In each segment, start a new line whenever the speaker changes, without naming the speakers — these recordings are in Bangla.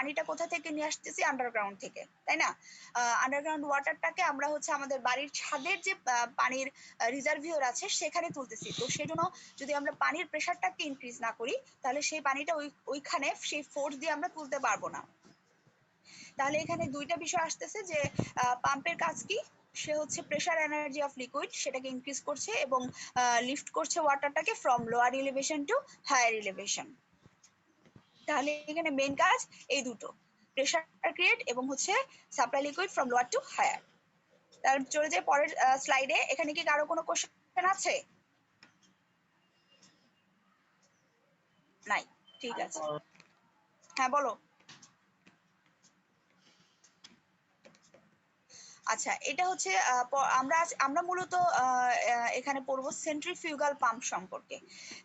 পানিটা কোথা থেকে নিয়ে আসতেছি? আন্ডারগ্রাউন্ড থেকে, তাই না? আন্ডারগ্রাউন্ড ওয়াটারটাকে আমরা হচ্ছে আমাদের বাড়ির ছাদের যে পানির রিজার্ভিয়র আছে সেখানে তুলতেছি। তো সেজন্য যদি আমরা পানির প্রেশারটাকে ইনক্রিজ না করি তাহলে সেই পানিটা ওইখানে সেই ফোর্স দিয়ে আমরা তুলতে পারবো না। তাহলে এখানে দুইটা বিষয় আসতেছে যে পাম্পের কাজ কি, সে হচ্ছে প্রেসার এনার্জি অফ লিকুইড সেটাকে ইনক্রিজ করছে এবং লিফট করছে ওয়াটারটাকে from lower elevation to higher elevation. তাহলে এখানে মেইন কাজ এই দুটো, প্রেসার ক্রিয়েট এবং হচ্ছে supply liquid from lower to higher. তার চলে যায় পরের স্লাইডে। এখানে কি কারো কোনো কোশ্চেন আছে? নাই, ঠিক আছে। হ্যাঁ বলো। আচ্ছা, এটা হচ্ছে আমরা মূলত এখানে পড়বো সেন্ট্রিফিউগাল পাম্প সম্পর্কে।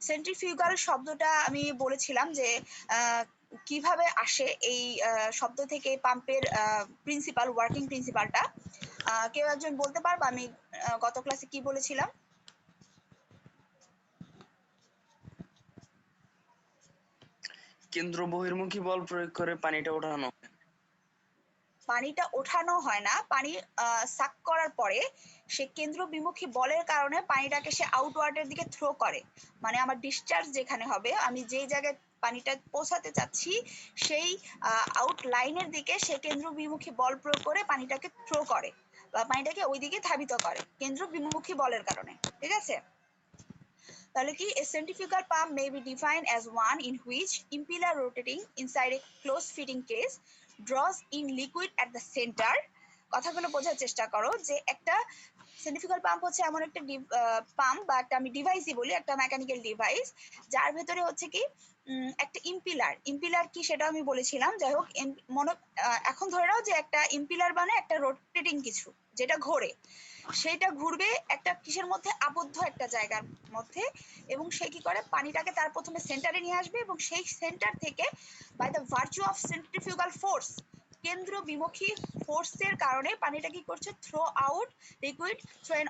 সেন্ট্রিফিউগাল শব্দটা আমি বলেছিলাম যে কিভাবে আসে এই শব্দ থেকে পাম্পের প্রিন্সিপাল, ওয়ার্কিং প্রিন্সিপালটা কেউ একজন বলতে পারবা আমি গত ক্লাসে কি বলেছিলাম?
কেন্দ্র বহির্মুখী বল প্রয়োগ করে পানিটা ওঠানো।
পানিটা ওঠানো হয় না, পানি সাক করার পরে সে কেন্দ্র বিমুখী বলের কারণে পানিটাকে সে আউটওয়ার্ডের দিকে থ্রো করে। মানে আমার ডিসচার্জ যেখানে হবে, আমি যেই জায়গায় পানিটা পৌঁছাতে চাচ্ছি সেই আউট লাইনের দিকে সে কেন্দ্র বিমুখী বল প্রয়োগ করে পানিটাকে থ্রো করে বা পানিটাকে ওই দিকে ধাবিত করে কেন্দ্র বিমুখী বলের কারণে। ঠিক আছে? তাহলে কি a centrifugal pump may be defined as one in which impeller rotating inside a close fitting case draws in liquid at the center। কথাগুলো বোঝার চেষ্টা করো যে একটা সেন্ট্রিফিউগাল পাম্প হচ্ছে এমন একটা পাম্প বা একটা আমি ডিভাইসই বলি, একটা মেকানিক্যাল ডিভাইস যার ভেতরে হচ্ছে কি একটা ইম্পিলার কি সেটা আমি বলেছিলাম। যাই হোক, এখন ধরে নাও যে একটা ইম্পিলার মানে একটা রোটেটিং কিছু যেটা ঘোরে, সেটা ঘুরবে একটা কিসের মধ্যে? আবদ্ধ একটা জায়গার মধ্যে। এবং সে কি করে? পানিটাকে তার প্রথমে সেন্টারে নিয়ে আসবে এবং সেই সেন্টার থেকে by the virtue of centrifugal force, কেন্দ্র বিমুখী ফোর্সের কারণে পানিটা কি করছে? Throw out liquid through an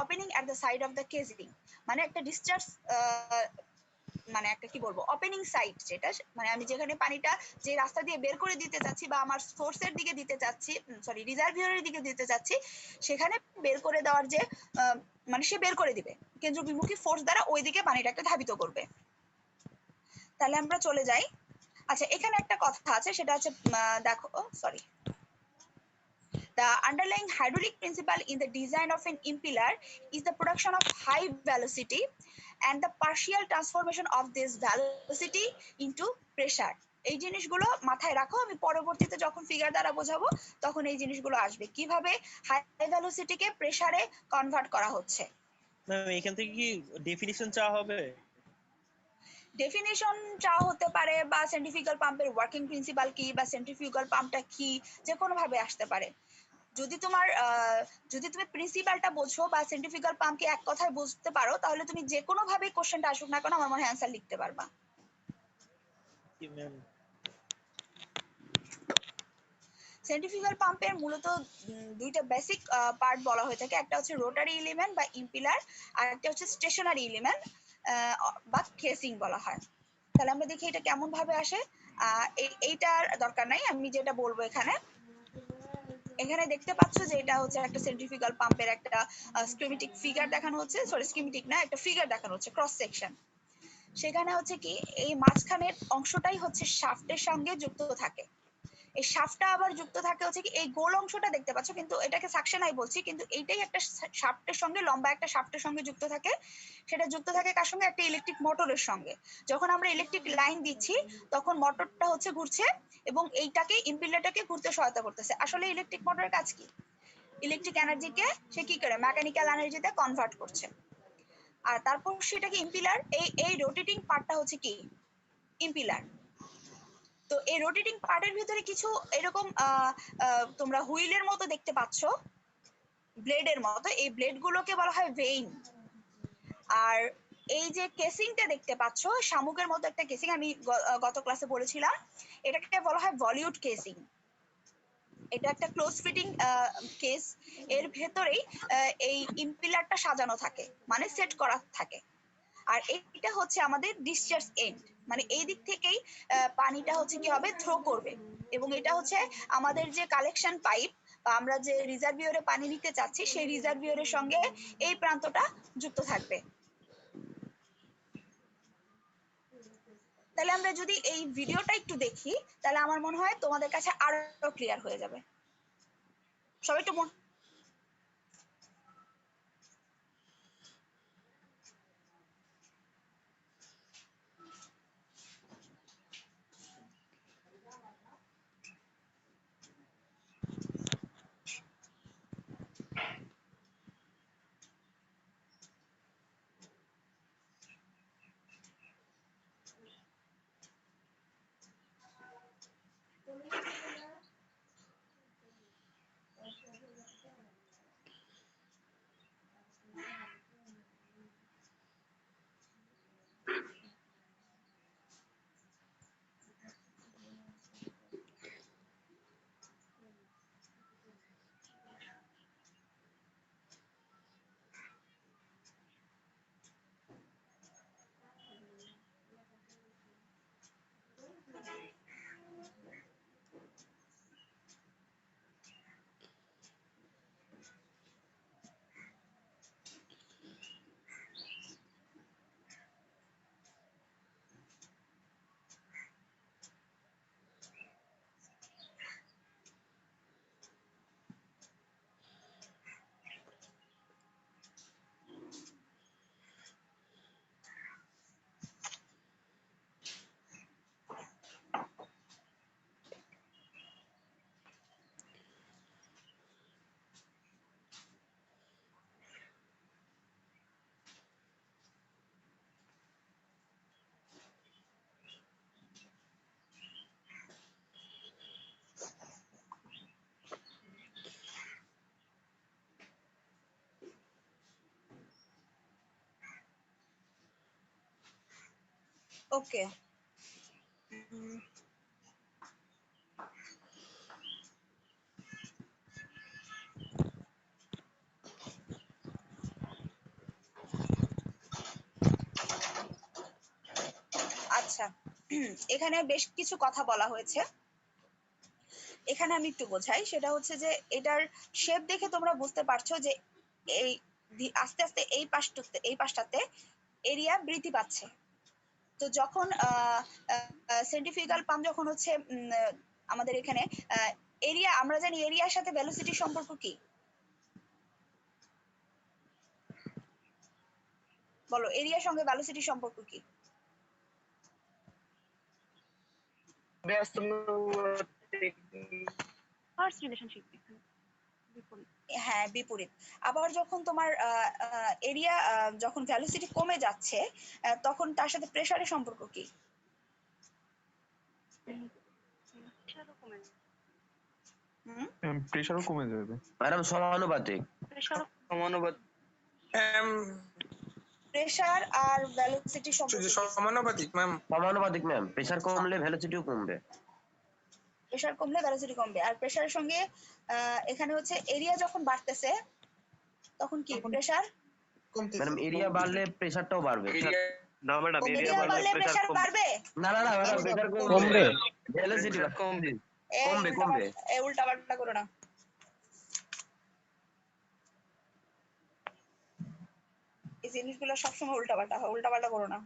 opening at the side of the casing. মানে একটা ডিসচার্জ, মানে একটা কি বলবো, ওপেনিং সাইড, যেটা মানে আমি যেখানে পানিটা যে রাস্তা দিয়ে বের করে দিতে চাচ্ছি বা আমার সোর্সের দিকে দিতে চাচ্ছি, সরি রিজার্ভিয়রের দিকে দিতে চাচ্ছি, সেখানে বের করে দেওয়ার যে মানে সে বের করে দিবে কেন্দ্র বিমুখী ফোর্স দ্বারা, ওই দিকে পানিটাকে ধাবিত করবে। তাহলে আমরা চলে যাই। আচ্ছা, এখানে একটা কথা আছে, সেটা হচ্ছে দেখো, sorry, the underlying hydraulic principle in the design of an impeller is the production of high velocity and the partial transformation of this velocity into pressure। এই জিনিসগুলো মাথায় রাখো, আমি পরবর্তীতে যখন ফিগার দ্বারা বোঝাবো তখন এই জিনিসগুলো আসবে, কিভাবে হাই ভেলোসিটিকে প্রেসারে কনভার্ট করা হচ্ছে।
ম্যাম এখান থেকে কি ডেফিনিশন চাওয়া হবে?
ডেফিনিশন চাওয়া হতে পারে, বা সেন্ট্রিফিউগাল পাম্পের ওয়ার্কিং প্রিন্সিপাল কি বা সেন্ট্রিফিউগাল পাম্পটা কি, যে কোনো ভাবে আসতে পারে। যদি তুমি প্রিন্সিপালটা বোঝো বা সেন্ট্রিফিউগাল পাম্পকে এক কথায় বুঝতে পারো, তাহলে তুমি যে কোনো ভাবে কোশ্চেনটা আসুক না কেন আমার মনে হয় অ্যান্সার লিখতে পারবা। সেন্ট্রিফিউগাল পাম্পের মূলত দুইটা বেসিক পার্ট বলা হয়ে থাকে, একটা হচ্ছে রোটারি এলিমেন্ট বা ইম্পিলার, আর একটা হচ্ছে স্টেশনারি এলিমেন্ট বা কেসিং বলা হয়। তাহলে আমরা দেখি এটা কেমন ভাবে আসে। এইটার দরকার নাই, আমি যেটা বলবো এখানে দেখতে পাচ্ছ যে এটা হচ্ছে একটা সেন্ট্রিফিউগাল পাম্পের একটা স্কিমেটিক ফিগার দেখানো হচ্ছে, সরি স্কিমেটিক না, একটা ফিগার দেখানো হচ্ছে, ক্রস সেকশন। সেখানে হচ্ছে কি এই মাঝখানের অংশটাই হচ্ছে শাফটের সঙ্গে যুক্ত থাকে। এই শাফটটা আবার যুক্ত থাকে হচ্ছে কি এই গোল অংশটা দেখতে পাচ্ছ, কিন্তু এটাকে সাকশন আই বলছি, কিন্তু এইটাই একটা শাফটের সঙ্গে, লম্বা একটা শাফটের সঙ্গে যুক্ত থাকে। সেটা যুক্ত থাকে কার সঙ্গে? একটা ইলেকট্রিক মোটরের সঙ্গে। যখন আমরা ইলেকট্রিক লাইন দিচ্ছি তখন মোটরটা হচ্ছে ঘুরছে এবং এইটাকে ইম্পিলারটাকে ঘুরতে সহায়তা করতেছে। আসলে ইলেকট্রিক মোটরের কাজ কি? ইলেকট্রিক এনার্জিকে সে কি করে? মেকানিক্যাল এনার্জিতে কনভার্ট করছে। আর তারপর সেটাকে ইম্পিলার, এই রোটেটিং পার্টটা হচ্ছে কি? ইম্পিলার। তো এই রোটেটিং পার্টের ভিতরে কিছু এরকম তোমরা হুইলের মতো দেখতে পাচ্ছ, ব্লেডের মতো, এই ব্লেড গুলোকে বলা হয় ভেইন। আর এই যে কেসিংটা দেখতে পাচ্ছ, শামুকের মতো একটা কেসিং, আমি গত ক্লাসে বলেছিলাম এটাকে বলা হয় ভলিউট কেসিং। এটা একটা ক্লোজ ফিটিং কেস, এর ভেতরেই এই ইম্পিলারটা সাজানো থাকে, মানে সেট করা থাকে। আর এইটা হচ্ছে আমাদের ডিসচার্জ এন্ড, মানে এই দিক থেকেই পানিটা হচ্ছে কি হবে, থ্রো করবে। এবং এটা হচ্ছে আমাদের যে কালেকশন পাইপ বা আমরা যে রিজার্ভিয়রে পানি নিতে চাচ্ছি সেই রিজার্ভিয়রের সঙ্গে এই প্রান্তটা যুক্ত থাকবে। তাহলে আমরা যদি এই ভিডিওটা একটু দেখি তাহলে আমার মনে হয় তোমাদের কাছে আরো ক্লিয়ার হয়ে যাবে। সবাই একটু ওকে। আচ্ছা, এখানে বেশ কিছু কথা বলা হয়েছে, এখানে আমি একটু বোঝাই। সেটা হচ্ছে যে এটার শেপ দেখে তোমরা বুঝতে পারছো যে এই আস্তে আস্তে এই পাশটাতে এরিয়া বৃদ্ধি পাচ্ছে। তো যখন সেন্ট্রিফিউগাল পাম্প যখন হচ্ছে আমাদের এখানে এরিয়া, আমরা জানি এরিয়ার সাথে ভেলোসিটির সম্পর্ক কি? বলো, এরিয়ার সঙ্গে ভেলোসিটির সম্পর্ক কি?
First relationship.
হ্যাঁ, বিপরীত। আবার যখন তোমার এরিয়া যখন ভ্যালোসিটি কমে যাচ্ছে তখন তার সাথে প্রেসারের সম্পর্ক কি?
প্রেসারও কমে যাবে
ম্যাডাম সমানুপাতিক।
সমানুপাতিক।
প্রেসার আর ভ্যালোসিটির সম্পর্ক কি?
সমানুপাতিক ম্যাম।
সমানুপাতিক ম্যাম, প্রেসার কমলে ভেলোসিটিও কমবে।
প্রেসার কমলে ভ্যালোসিটি কমবে। আর প্রেসারের সঙ্গে এখানে হচ্ছে এরিয়া যখন বাড়তেছে তখন কি প্রেসার?
ম্যাডাম এরিয়া বাড়লে প্রেসারটাও বাড়বে।
না ম্যাডাম,
এরিয়া বাড়লে প্রেসার বাড়বে?
না না না ম্যাডাম, প্রেসার
কমবে।
ভেলোসিটি কমবে।
কমবে
কমবে।
উল্টা পাল্টা করো না। এই জিনিসগুলো সবসময় উল্টা পাল্টা হয়, উল্টা পাল্টা করো না।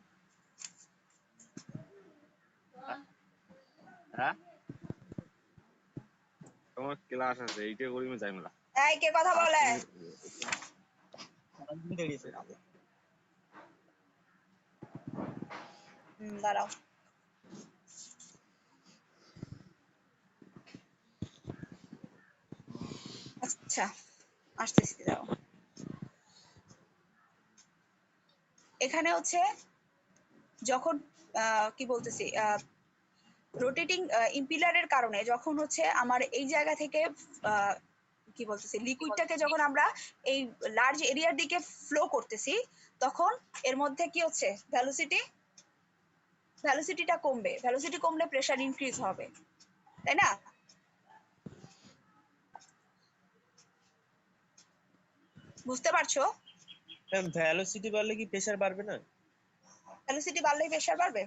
হ্যাঁ, তোমার ক্লাস আছে, এইটা করি আমি যাই না।
এই কে কথা বলে? দাঁড়াও। আচ্ছা, আসতেছি, দাঁড়াও। এখানে হচ্ছে যখন কি বলতেছি, রোটেটিং ইম্পিলারের কারণে যখন হচ্ছে আমার এই জায়গা থেকে কি বলতেছি, লিকুইডটাকে যখন আমরা এই লার্জ এরিয়ার দিকে ফ্লো করতেছি তখন এর মধ্যে কি হচ্ছে, ভ্যালোসিটিটা কমবে। ভ্যালোসিটি কমলে প্রেসার ইনক্রিজ হবে, তাই না? বুঝতে পারছো?
ভ্যালোসিটি বাড়লে কি প্রেসার বাড়বে না?
ভেলোসিটি বাড়লেই প্রেসার বাড়বে?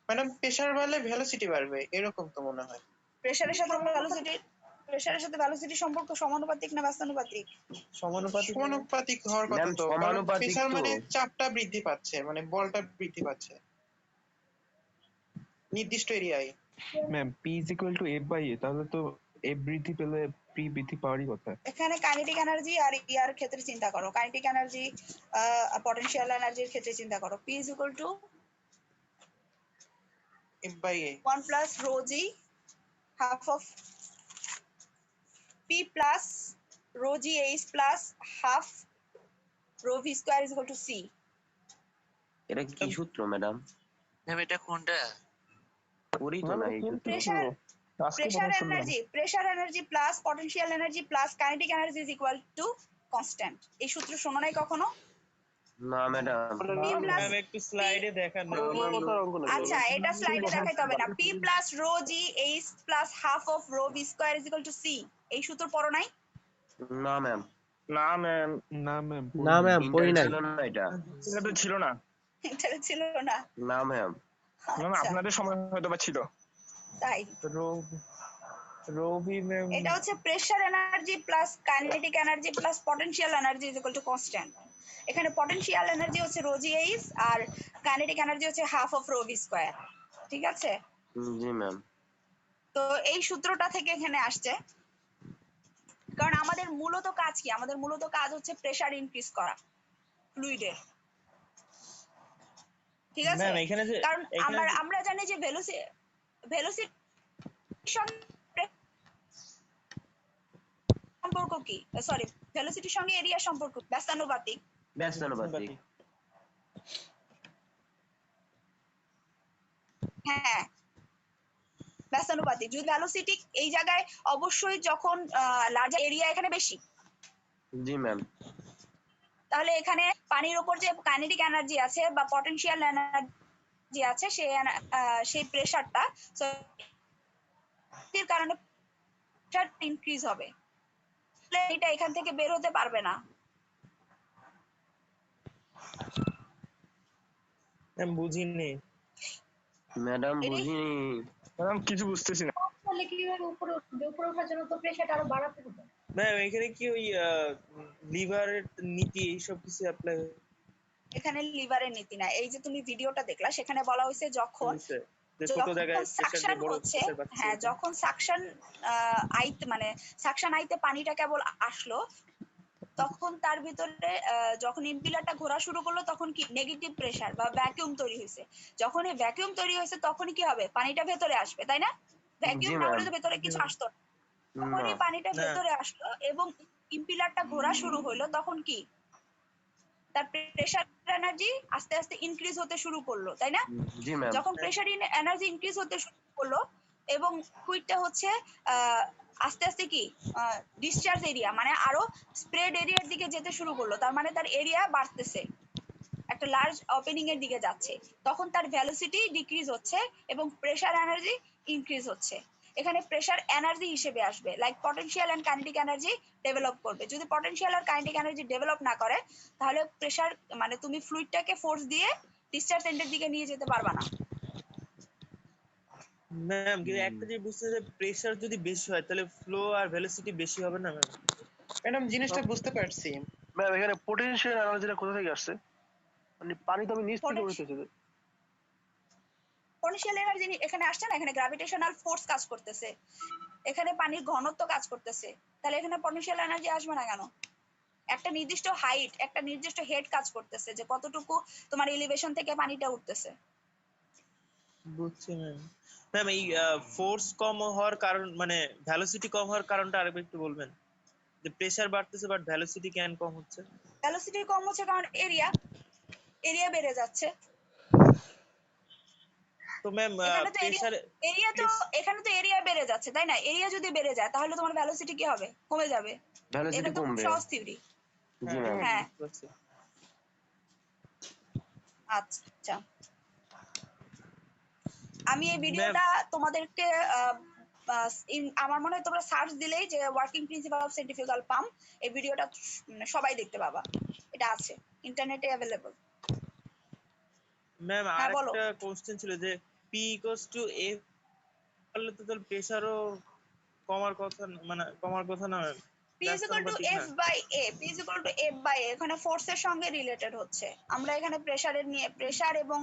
ম্যাডাম প্রেসার বাড়লে ভেলোসিটি বাড়বে এরকম তো মনে হয়।
প্রেসারের সাথে ভেলোসিটি সম্পর্ক সমানুপাতিক না ব্যস্তানুপাতিক?
সমানুপাতিক।
সমানুপাতিক হওয়ার কথা
ম্যাম
তো, কারণ
সমানুপাতিক
প্রেসার
তো।
মানে চাপটা বৃদ্ধি পাচ্ছে, মানে বলটা বৃদ্ধি পাচ্ছে নির্দিষ্ট এরিয়ায়।
Ma'am P is equal to F by A, তাহলে তো F বৃদ্ধি পেলে P বৃদ্ধি পাওয়ারই কথা।
এখানে কাইনেটিক এনার্জি আর ইয়ার ক্ষেত্রে চিন্তা করো, কাইনেটিক এনার্জি পটেনশিয়াল এনার্জির ক্ষেত্রে চিন্তা করো। P is equal to
F by A
1 plus rho g half of P plus rho g h plus half rho v square is equal to C.
এটা কি সূত্র ম্যাডাম?
ম্যাম এটা কোনটা?
করি তো না এই সূত্র।
Pressure energy plus potential energy plus kinetic energy is equal to constant. এই সূত্র শোনো নাই কখনো?
না ম্যাডাম।
ম্যাম একটু স্লাইডে দেখান না।
আচ্ছা, এটা স্লাইডে দেখাইতে হবে না। P plus rho g h plus half of rho v square is equal to C, এই সূত্র পড়ো নাই?
না ম্যাম।
না ম্যাম,
না ম্যাম
না ম্যাম পড়ি নাই।
ছিল না এটা।
এটা তো ছিল না।
এটা ছিল না?
না ম্যাম।
ম্যাম
আচ্ছা,
আপনাদের সময় হয়তো বা ছিল।
তাই
রবি ম্যাম
এটা হচ্ছে pressure energy plus kinetic energy plus potential energy is equal to constant. এখানে পটেনশিয়াল এনার্জি হচ্ছে rho G H R kinetic energy হচ্ছে half of rho V square. ঠিক আছে?
জি ম্যাম।
তো এই সূত্রটা থেকে এখানে আসছে, কারণ আমাদের মূলত কাজ কি? আমাদের মূলত কাজ হচ্ছে প্রেসার ইনক্রিজ করা ফ্লুইডের। ঠিক আছে?
ম্যাম এখানে যে
কারণ আমরা জানি যে ভেলোসিটি সম্পর্ক কি? সরি, ভেলোসিটির সঙ্গে এরিয়ার সম্পর্ক ব্যস্তানুপাতিক।
ব্যস্তানুপাতিক।
হ্যাঁ, ব্যস্তানুপাতিক। যদি ভেলোসিটি এই জায়গায় অবশ্যই যখন লার্জার এরিয়া এখানে বেশি,
জি ম্যাম।
তাহলে এখানে পানির উপর যে কাইনেটিক এনার্জি আছে বা পটেনশিয়াল এনার্জি আছে সেই প্রেসারটা এর কারণে প্রেসার ইনক্রিজ হবে। এটা এখান থেকে বের হতে পারবে না।
ম্যাম বুঝিনি।
ম্যাডাম বুঝিনি।
ম্যাডাম কিছু বুঝতেছি না।
তাহলে কিভাবে উপরে উঠবে? উপরে ওঠার জন্য তো প্রেসারটা আরো বাড়াতে হবে।
ম্যাম এখানে কি ওই লিভারের নীতি এইসব কিছু অ্যাপ্লাই?
এখানে লিভারের নীতি না। এই যে তুমি ভিডিওটা দেখলা সেখানে বলা হয়েছে যখন সাকশন হচ্ছে, হ্যাঁ, যখন সাকশন আইতে মানে সাকশন আইতে পানিটা কেবল আসলো, তখন তার ভিতরে যখন ইম্পিলারটা ঘোরা শুরু করলো তখন কি নেগেটিভ প্রেসার বা ভ্যাকুয়াম তৈরি হয়েছে। যখন এই ভ্যাকুয়াম তৈরি হয়েছে তখনই কি হবে? পানিটা ভেতরে আসবে, তাই না? ভ্যাকুয়াম না হলে তো ভেতরে কিছু আসতো না। তখনই পানিটা ভেতরে আসলো এবং ইম্পিলারটা ঘোরা শুরু হলো, তখন কি তার প্রেসার এনার্জি আস্তে আস্তে ইনক্রিজ হতে শুরু করলো, তাই না?
জি ম্যাম।
যখন প্রেসার এনার্জি ইনক্রিজ হতে শুরু করলো এবং ফ্লুইডটা হচ্ছে আস্তে আস্তে কি ডিসচার্জ এরিয়া মানে আরো স্প্রেড এরিয়ার দিকে যেতে শুরু করলো, তার মানে তার এরিয়া বাড়তেছে, একটা লার্জ ওপেনিং এর দিকে যাচ্ছে, তখন তার ভেলোসিটি ডিক্রিজ হচ্ছে এবং প্রেসার এনার্জি ইনক্রিজ হচ্ছে। এখানে প্রেসার এনার্জি হিসেবে আসবে, like potential and kinetic energy develop করবে। যদি পটেনশিয়াল আর কাইনেটিক এনার্জি ডেভেলপ না করে তাহলে প্রেসার মানে তুমি ফ্লুইডটাকে ফোর্স দিয়ে ডিসচার্জ এন্ডের দিকে নিয়ে যেতে পারবা না।
ম্যাম কিন্তু একটা যে বুঝতে যে প্রেসার যদি বেশি হয় তাহলে ফ্লো আর ভেলোসিটি বেশি হবে না ম্যাম?
ম্যাডাম জিনিসটা বুঝতে পারছি।
ম্যাম এখানে পটেনশিয়াল এনার্জিটা কোথা থেকে আসছে? মানে পানি তো আমি নিচ থেকে উঠতেছে।
পটেনশিয়াল এনার্জি এখানে আসছে না, এখানে গ্র্যাভিটেশনাল ফোর্স কাজ করতেছে, এখানে পানির ঘনত্ব কাজ করতেছে, তাহলে এখানে পটেনশিয়াল এনার্জি আসবে না কেন? একটা নির্দিষ্ট হাইট, একটা নির্দিষ্ট হেড কাজ করতেছে যে কতটুকু তোমার এলিভেশন থেকে পানিটা উঠতেছে।
বুঝছি ম্যাম। ম্যাম এই ফোর্স কম হওয়ার কারণ মানে ভেলোসিটি কম হওয়ার কারণটা আরেকবার একটু বলবেন? যে প্রেসার বাড়তেছে বাট ভেলোসিটি কেন কম হচ্ছে?
ভেলোসিটি কম হচ্ছে কারণ এরিয়া বেড়ে যাচ্ছে।
তো ম্যাম প্রেসার
এখানে তো এরিয়া বেড়ে যাচ্ছে, তাই না? এরিয়া যদি বেড়ে যায় তাহলে তোমার ভেলোসিটি কি হবে? কমে যাবে।
ভেলোসিটি কমবে।
সহজ থিওরি।
জি ম্যাম।
হ্যাঁ, আচ্ছা, আমি এই ভিডিওটা তোমাদেরকে আমার মনে হয় তোমরা সার্চ দিলেই যে working principal of centrifugal pump, এই ভিডিওটা সবাই দেখতে পাবা, এটা আছে ইন্টারনেটে অ্যাভেলেবল।
ম্যাম
হ্যাঁ বলো।
আরেকটা কোশ্চেন ছিল যে পি ইকুয়ালস টু এ করলে তো তাহলে প্রেসারও কমার কথা না ma'am.
P is equal to F by A. P is equal to F by A এখানে ফোর্সের সঙ্গে রিলেটেড হচ্ছে। আমরা এখানে প্রেসারের নিয়ে প্রেসার এবং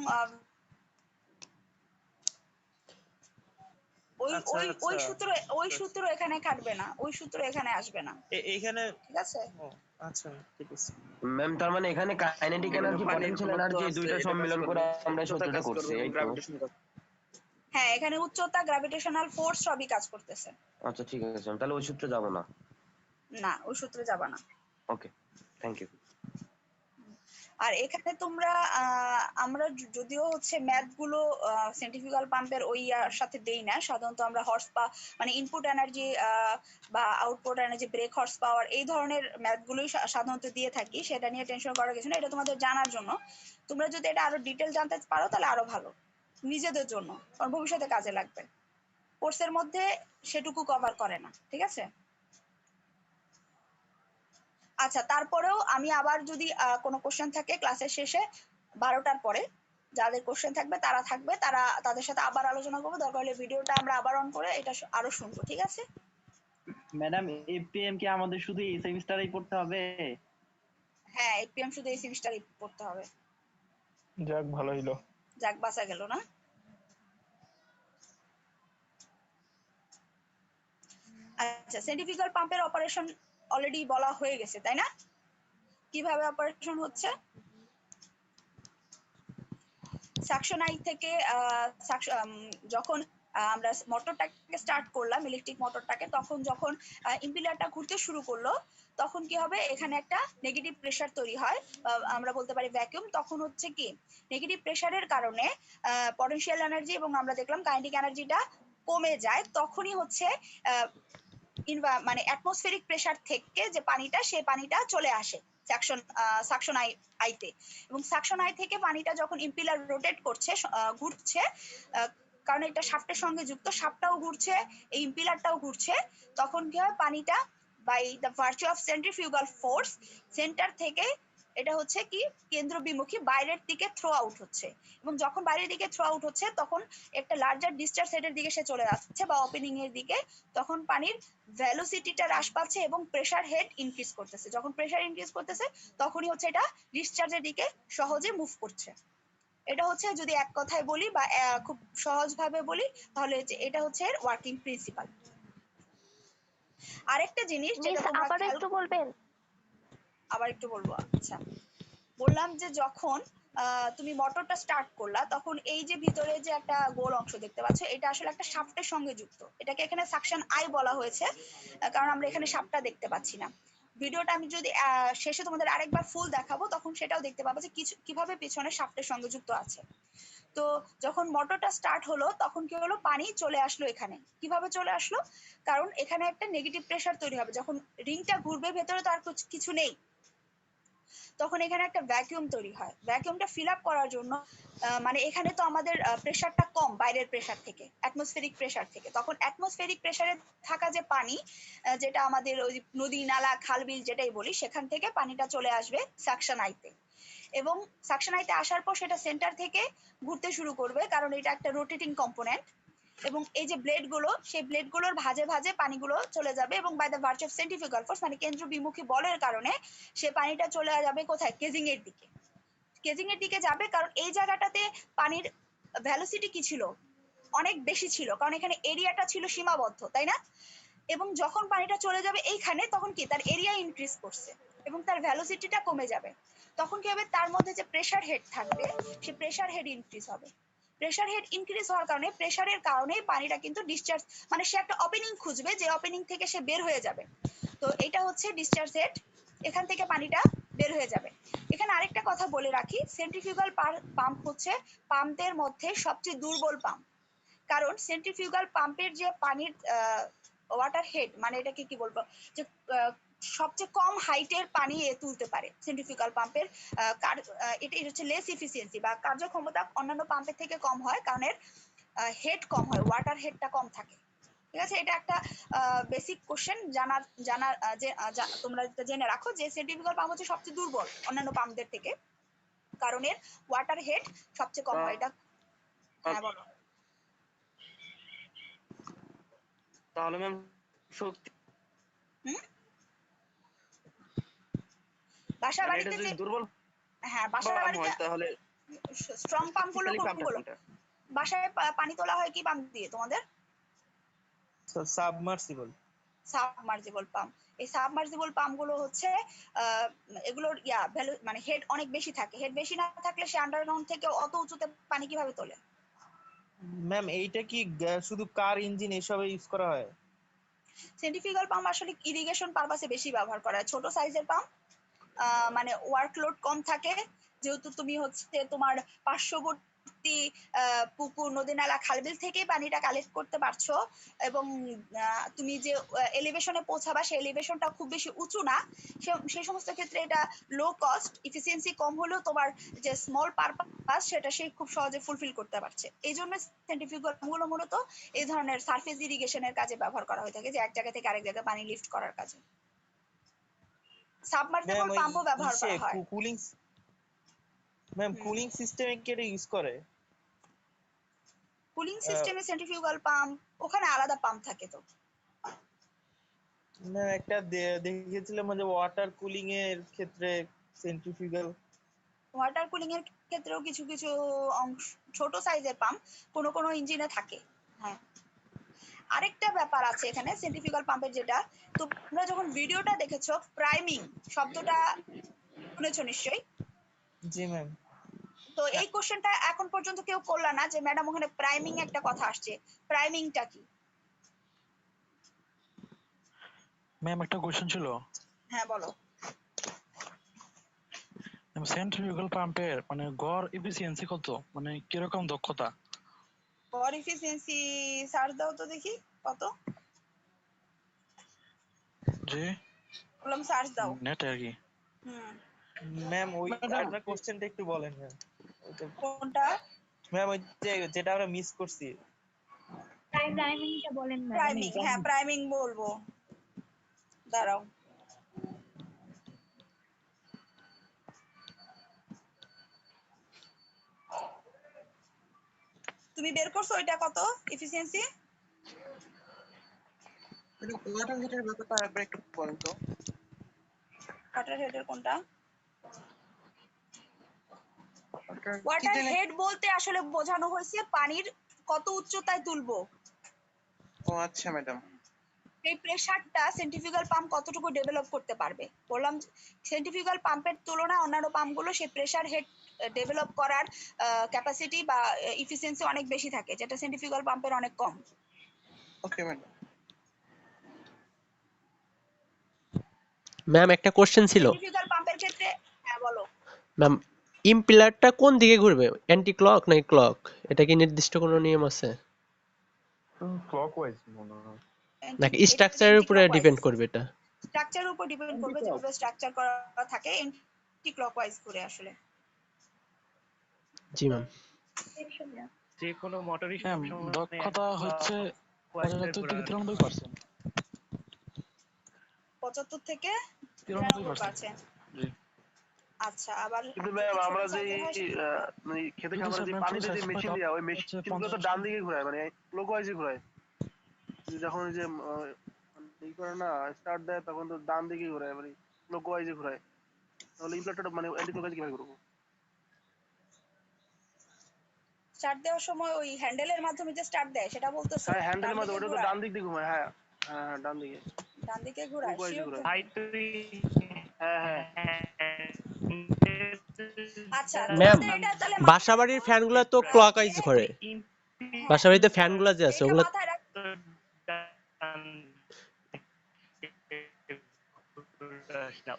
ওই
আচ্ছা
ওই ওই
আচ্ছা
সূত্র ওই সূত্র এখানে খাটবে না, ওই সূত্র এখানে আসবে না,
এইখানে
ঠিক আছে?
ও আচ্ছা ঠিক আছে।
ম্যাম তার মানে এখানে কাইনেটিক এনার্জি পটেনশিয়াল এনার্জি দুইটা সম্মিলন করে আমরা সূত্রটা করছি এই তো।
হ্যাঁ এখানে উচ্চতা, গ্র্যাভিটেশনাল ফোর্স সবই কাজ করতেছে।
আচ্ছা ঠিক আছে ম্যাম, তাহলে ওই সূত্রে যাব না।
না ওই সূত্রে যাবা না।
Okay thank you.
আর এখানে তোমরা আমরা যদিও হচ্ছে ম্যাথ গুলো সেন্ট্রিফিউগাল পাম্পের ওই সাথে দেই না, সাধারণত আমরা মানে ইনপুট এনার্জি বা output energy, brake horse power, এই ধরনের ম্যাথ গুলোই সাধারণত দিয়ে থাকি। সেটা নিয়ে টেনশন করার কিছু না, এটা তোমাদের জানার জন্য। তোমরা যদি এটা আরো ডিটেল জানতে পারো তাহলে আরো ভালো নিজেদের জন্য, কারণ ভবিষ্যতে কাজে লাগবে। কোর্সের মধ্যে সেটুকু কভার করে না, ঠিক আছে? আচ্ছা তারপরেও আমি আবার যদি কোনো কোশ্চেন থাকে ক্লাসের শেষে 12টার পরে, যাদের কোশ্চেন থাকবে তারা তাদের সাথে আবার আলোচনা করবো। দরকার হলে ভিডিওটা আমরা আবার অন করে এটা আরো শুনবো, ঠিক আছে?
ম্যাডাম এফপিএম কি আমাদের শুধু এই সেমিস্টারেই পড়তে হবে?
হ্যাঁ এপিএম শুধু এই সেমিস্টারে পড়তে হবে।
যাক ভালো হইলো।
যাক বাঁচা গেল না। আচ্ছা সেন্ট্রিফিউগাল পাম্পের অপারেশন অলরেডি বলা হয়ে গেছে তাই না? কিভাবে অপারেশন হচ্ছে? সাকশন আই থেকে যখন আমরা মোটরটাকে স্টার্ট করলাম, ইলেকট্রিক মোটরটাকে, তখন যখন ইম্পিলারটা ঘুরতে শুরু করলো তখন কি হবে, এখানে একটা নেগেটিভ প্রেসার তৈরি হয়, আমরা বলতে পারি ভ্যাকুয়াম। তখন হচ্ছে কি নেগেটিভ প্রেসারের কারণে পটেনশিয়াল এনার্জি এবং আমরা দেখলাম কাইনেটিক এনার্জিটা কমে যায়। তখনই হচ্ছে মানে অ্যাটমসফেরিক প্রেসার থেকে যে পানিটা, সে পানিটা চলে আসে সাকশন আইতে, এবং সাকশন আই থেকে পানিটা যখন ইম্পিলার রোটেট করছে, ঘুরছে, কারণ এটা শাফটের সঙ্গে যুক্ত, শাফটটাও ঘুরছে, এই ইম্পিলারটাও ঘুরছে, তখন কি হয় পানিটা by the virtue of centrifugal force centre থেকে এটা হচ্ছে কি কেন্দ্র বিমুখী বাইরের দিকে থ্রো আউট হচ্ছে, এবং যখন বাইরের দিকে থ্রো আউট হচ্ছে তখন একটা লার্জার ডিসচার্জ হেডের দিকে সে চলে আসছে বা ওপেনিং এর দিকে, তখন পানির ভেলোসিটিটা হ্রাস পাচ্ছে এবং প্রেসার হেড ইনক্রিজ করতেছে। যখন প্রেসার ইনক্রিজ করতেছে তখনই হচ্ছে এটা ডিসচার্জের দিকে সহজে মুভ করছে। এটা হচ্ছে যদি এক কথায় বলি বা খুব সহজভাবে বলি তাহলে এটা হচ্ছে এর ওয়ার্কিং প্রিন্সিপাল। আরেকটা জিনিস যেটা তোমরা
আবার একটু বলবেন?
আবার একটু বলবো। আচ্ছা বললাম যে যখন তুমি মোটরটা স্টার্ট করলা তখন এই যে ভিতরে যে একটা গোল অংশ দেখতে পাচ্ছ, এটা আসলে একটা শাফটের সঙ্গে যুক্ত। এটাকে এখানে সাকশন আই বলা হয়েছে কারণ আমরা এখানে শাফটটা দেখতে পাচ্ছি না। ভিডিওটা আমি যদি শেষে তোমাদের আরেকবার ফুল দেখাবো তখন সেটাও দেখতে পাবো যে কিভাবে পেছনে শাফটের সঙ্গে যুক্ত আছে। তো যখন মোটরটা স্টার্ট হলো তখন কি হলো, পানি চলে আসলো এখানে। কিভাবে চলে আসলো? কারণ এখানে একটা নেগেটিভ প্রেসার তৈরি হবে, যখন রিংটা ঘুরবে ভেতরে তো আর কিছু নেই, তখন এখানে একটা ভ্যাকুয়াম তৈরি হয়। ভ্যাকুয়ামটা ফিল আপ করার জন্য মানে এখানে তো আমাদের প্রেসারটা কম বাইরের প্রেসার থেকে, অ্যাটমসফেরিক প্রেসার থেকে, তখন অ্যাটমসফেরিক প্রেসারে থাকা যে পানি, যেটা আমাদের ওই নদী নালা খাল বিল যেটাই বলি, সেখান থেকে পানিটা চলে আসবে সাকশন আইতে, এবং সাকশন আইতে আসার পর সেটা সেন্টার থেকে ঘুরতে শুরু করবে, কারণ এটা একটা রোটেটিং কম্পোনেন্ট, এবং এই যে ব্লেড গুলো, সেই ব্লেড গুলোর ভাঁজে ভাঁজে পানিগুলো চলে যাবে, এবং by the virtue of centrifugal force মানে কেন্দ্র বিমুখী বলের কারণে সে পানিটা চলে যাবে কোথায়, কেজিং এর দিকে। কেজিং এর দিকে যাবে কারণ এই জায়গাটাতে পানির ভ্যালোসিটি কি ছিল, অনেক বেশি ছিল, কারণ এখানে এরিয়াটা ছিল সীমাবদ্ধ, তাই না? এবং যখন পানিটা চলে যাবে এইখানে তখন কি তার এরিয়া ইনক্রিজ করছে এবং তার ভ্যালোসিটিটা কমে যাবে। তখন কি হবে, তার মধ্যে যে প্রেসার হেড থাকবে সে প্রেসার হেড ইনক্রিজ হবে। প্রেসার হেড ইনক্রিজ হওয়ার কারণে প্রেসারের কারণে পানিটা কিন্তু ডিসচার্জ, মানে সে একটা ওপেনিং খুঁজবে যে ওপেনিং থেকে সে বের হয়ে যাবে। তো এটা হচ্ছে ডিসচার্জ হেড, এখান থেকে পানিটা বের হয়ে যাবে। এখানে আরেকটা কথা বলে রাখি, সেন্ট্রিফিউগাল পাম্প হচ্ছে পাম্পের মধ্যে সবচেয়ে দুর্বল পাম্প, কারণ সেন্ট্রিফিউগাল পাম্পের যে পানির ওয়াটার হেড, মানে এটাকে কি বলবো, যে সবচেয়ে কম হাইটের পানি তুলতে পারে সেন্ট্রিফিউগাল পাম্পের, এটা হচ্ছে লেস এফিসিয়েন্সি বা কার্যক্ষমতা অন্যান্য পাম্পের থেকে কম হয়, কারণ এর হেড কম হয়, ওয়াটার হেডটা কম থাকে। ঠিক আছে, এটা একটা বেসিক কোশ্চেন জানার যে তোমরা জেনে রাখো যে সেন্ট্রিফিউগাল পাম্প হচ্ছে সবচেয়ে দুর্বল অন্যান্য পাম্পদের থেকে। কারণের ওয়াটার হেড সবচেয়ে কম হয়। এটা হ্যাঁ বলো।
তাহলে ম্যাম শক্তি
বাসা
মানে এটা
বাড়িতে
যদি
যে
দুর্বল
হ্যাঁ বাসা
পাম্প
বাড়িতে
হয় তাহলে
স্ট্রং পাম্প গুলো
শক্তিশালী পাম্পটা
কোনগুলো?
কোনটা?
বাসায় পানি তোলা হয় কি পাম্প দিয়ে তোমাদের?
সাবমার্সিবল।
সাবমার্জিবল পাম্প। এই সাবমার্জিবল পাম্প গুলো হচ্ছে এগুলোর মানে হেড অনেক বেশি থাকে। হেড বেশি না থাকলে সে আন্ডারগ্রাউন্ড থেকে অত উঁচুতে পানি কিভাবে তোলে?
ম্যাম এইটা কি শুধু কার ইঞ্জিন এসবে ইউজ করা হয়?
সেন্ট্রিফিউগাল পাম্প আসলে ইরিগেশন পারপাসে বেশি ব্যবহার করা হয়। ছোট সাইজের পাম্প মানে ওয়ার্কলোড কম থাকে, যেহেতু তুমি হচ্ছে তোমার পার্শ্ববর্তী পুকুর, নদী, নালা, খালবিল থেকে পানিটা কালেক্ট করতে পারছো এবং তুমি যে এলিভেশনে পৌঁছাবা সেই এলিভেশনটা খুব বেশি উঁচু না, সেই সমস্ত ক্ষেত্রে এটা লো কস্ট, ইফিসিয়েন্সি কম হলেও তোমার যে স্মল পারপাস সেটা সে খুব সহজে ফুলফিল করতে পারছে। এই জন্য সেন্ট্রিফিউগাল পাম্পগুলো মূলত এই ধরনের সারফেস ইরিগেশনের কাজে ব্যবহার করা হয়ে থাকে, যে এক জায়গা থেকে আরেক জায়গায় পানি লিফট করার কাজে। সাবমার্সিবল পাম্পও ব্যবহার করা হয়।
কুলিং সিস্টেমে কি এটা ইউজ করে?
কুলিং সিস্টেমে সেন্ট্রিফিউগাল পাম্প ওখানে আলাদা পাম্প থাকে তো।
না একটা দেখেছিলাম যে ওয়াটার কুলিং এর ক্ষেত্রে সেন্ট্রিফিউগাল।
ওয়াটার কুলিং এর ক্ষেত্রেও কিছু কিছু অংশ ছোট সাইজের পাম্প কোনো ইঞ্জিনে থাকে। হ্যাঁ, আরেকটা ব্যাপার আছে এখানে সেন্ট্রিফিউগাল পাম্পের, যেটা তোমরা যখন ভিডিওটা দেখেছো প্রাইমিং শব্দটা শুনেছো নিশ্চয়ই।
জি ম্যাম।
তো এই কোশ্চেনটা এখন পর্যন্ত কেউ করলা না যে ম্যাডাম ওখানে প্রাইমিং একটা কথা আসছে, প্রাইমিংটা কি?
ম্যাম একটা কোশ্চেন ছিল।
হ্যাঁ বলো।
সেন্ট্রিফিউগাল পাম্পের মানে গড় এফিসিয়েন্সি কত, মানে কিরকম দক্ষতা?
গড় এফিসিয়েন্সি সার্চ দাও তো দেখি কত।
জি
বললাম সার্চ দাও
নেট আর কি।
ম্যাম ওই আপনার কোশ্চেনটা একটু বলেন ম্যাম।
কোনটা
ম্যাম? ওই যেটা আমরা মিস করছি।
প্রাইমিংটা বলেন ম্যাম।
প্রাইমিং, হ্যাঁ প্রাইমিং বলবো, দাঁড়াও। তুমি বের করছো ওইটা কত এফিসিয়েন্সি?
ওয়াটার হিটার ব্যাপারটা আরেকবার একটু বলেন তো।
ওয়াটার হেডের কোনটা?
ওয়াটার
ওয়াটার হেড বলতে আসলে বোঝানো হয়েছে পানির কত উচ্চতায় তুলবো।
ও আচ্ছা ম্যাডাম।
এই প্রেসারটা সেন্ট্রিফিউগাল পাম্প কতটুকু ডেভেলপ করতে পারবে। বললাম সেন্ট্রিফিউগাল পাম্পের তুলনায় অন্যান্য পাম্পগুলো সেই প্রেসার হেড ডেভেলপ করার ক্যাপাসিটি বা ইফিসিয়েন্সি অনেক বেশি থাকে, যেটা সেন্ট্রিফিউগাল পাম্পের অনেক কম।
Okay madam.
ম্যাম একটা কোশ্চেন ছিল।
সেন্ট্রিফিউগাল পাম্পের ক্ষেত্রে হ্যাঁ বলো।
ম্যাম ইম্পিলারটা কোন দিকে ঘুরবে, অ্যান্টি ক্লক নাকি ক্লক? এটা কি নির্দিষ্ট কোনো নিয়ম আছে
ক্লকওয়াইজ মনে হয়,
নাকি স্ট্রাকচারের উপরে ডিপেন্ড করবে? এটা
স্ট্রাকচারের উপর ডিপেন্ড করবে, যেভাবে স্ট্রাকচার করা থাকে এন্টি ক্লকওয়াইজ করে আসলে।
জি ম্যাম।
যে কোনো মোটরই
দক্ষতা হচ্ছে 75 থেকে 93%।
75 থেকে
93%।
93%। আচ্ছা, আবার
কিন্তু ম্যাম আমরা যে মানে খেতে খামারে যে পানিতে যে মেশিন দেয়া, ওই মেশিনগুলো তো ডান দিকে ঘোরায়, মানে ক্লকওয়াইজে ঘোরায়। যখন যে ই করে না স্টার্ট দেয় তখন তো ডান দিকে ঘোরায়, মানে ক্লকওয়াইজে ঘোরায়। তাহলে ইমপ্লান্টটা মানে অ্যান্টি ক্লকওয়াইজ কিভাবে করবো?
স্টার্ট দেওয়ার সময় ওই হ্যান্ডেলের মাধ্যমে যে স্টার্ট দেয় সেটা বলতেছো?
হ্যাঁ হ্যান্ডেলের মাধ্যমে, ওটা তো ডান দিক দিয়ে ঘুমায়। হ্যাঁ হ্যাঁ ডান দিকে।
ডান দিকে ঘোরায় শিওর তো?
হ্যাঁ হ্যাঁ।
আচ্ছা
ম্যাম
তোমাদের এটা তাহলে
বাসাবাড়ির ফ্যানগুলো তো ক্লকওয়াইজ ঘোরে। বাসাবাড়িতে ফ্যানগুলো যে আছে
এটা
ওগুলো
মাথায় রাখ।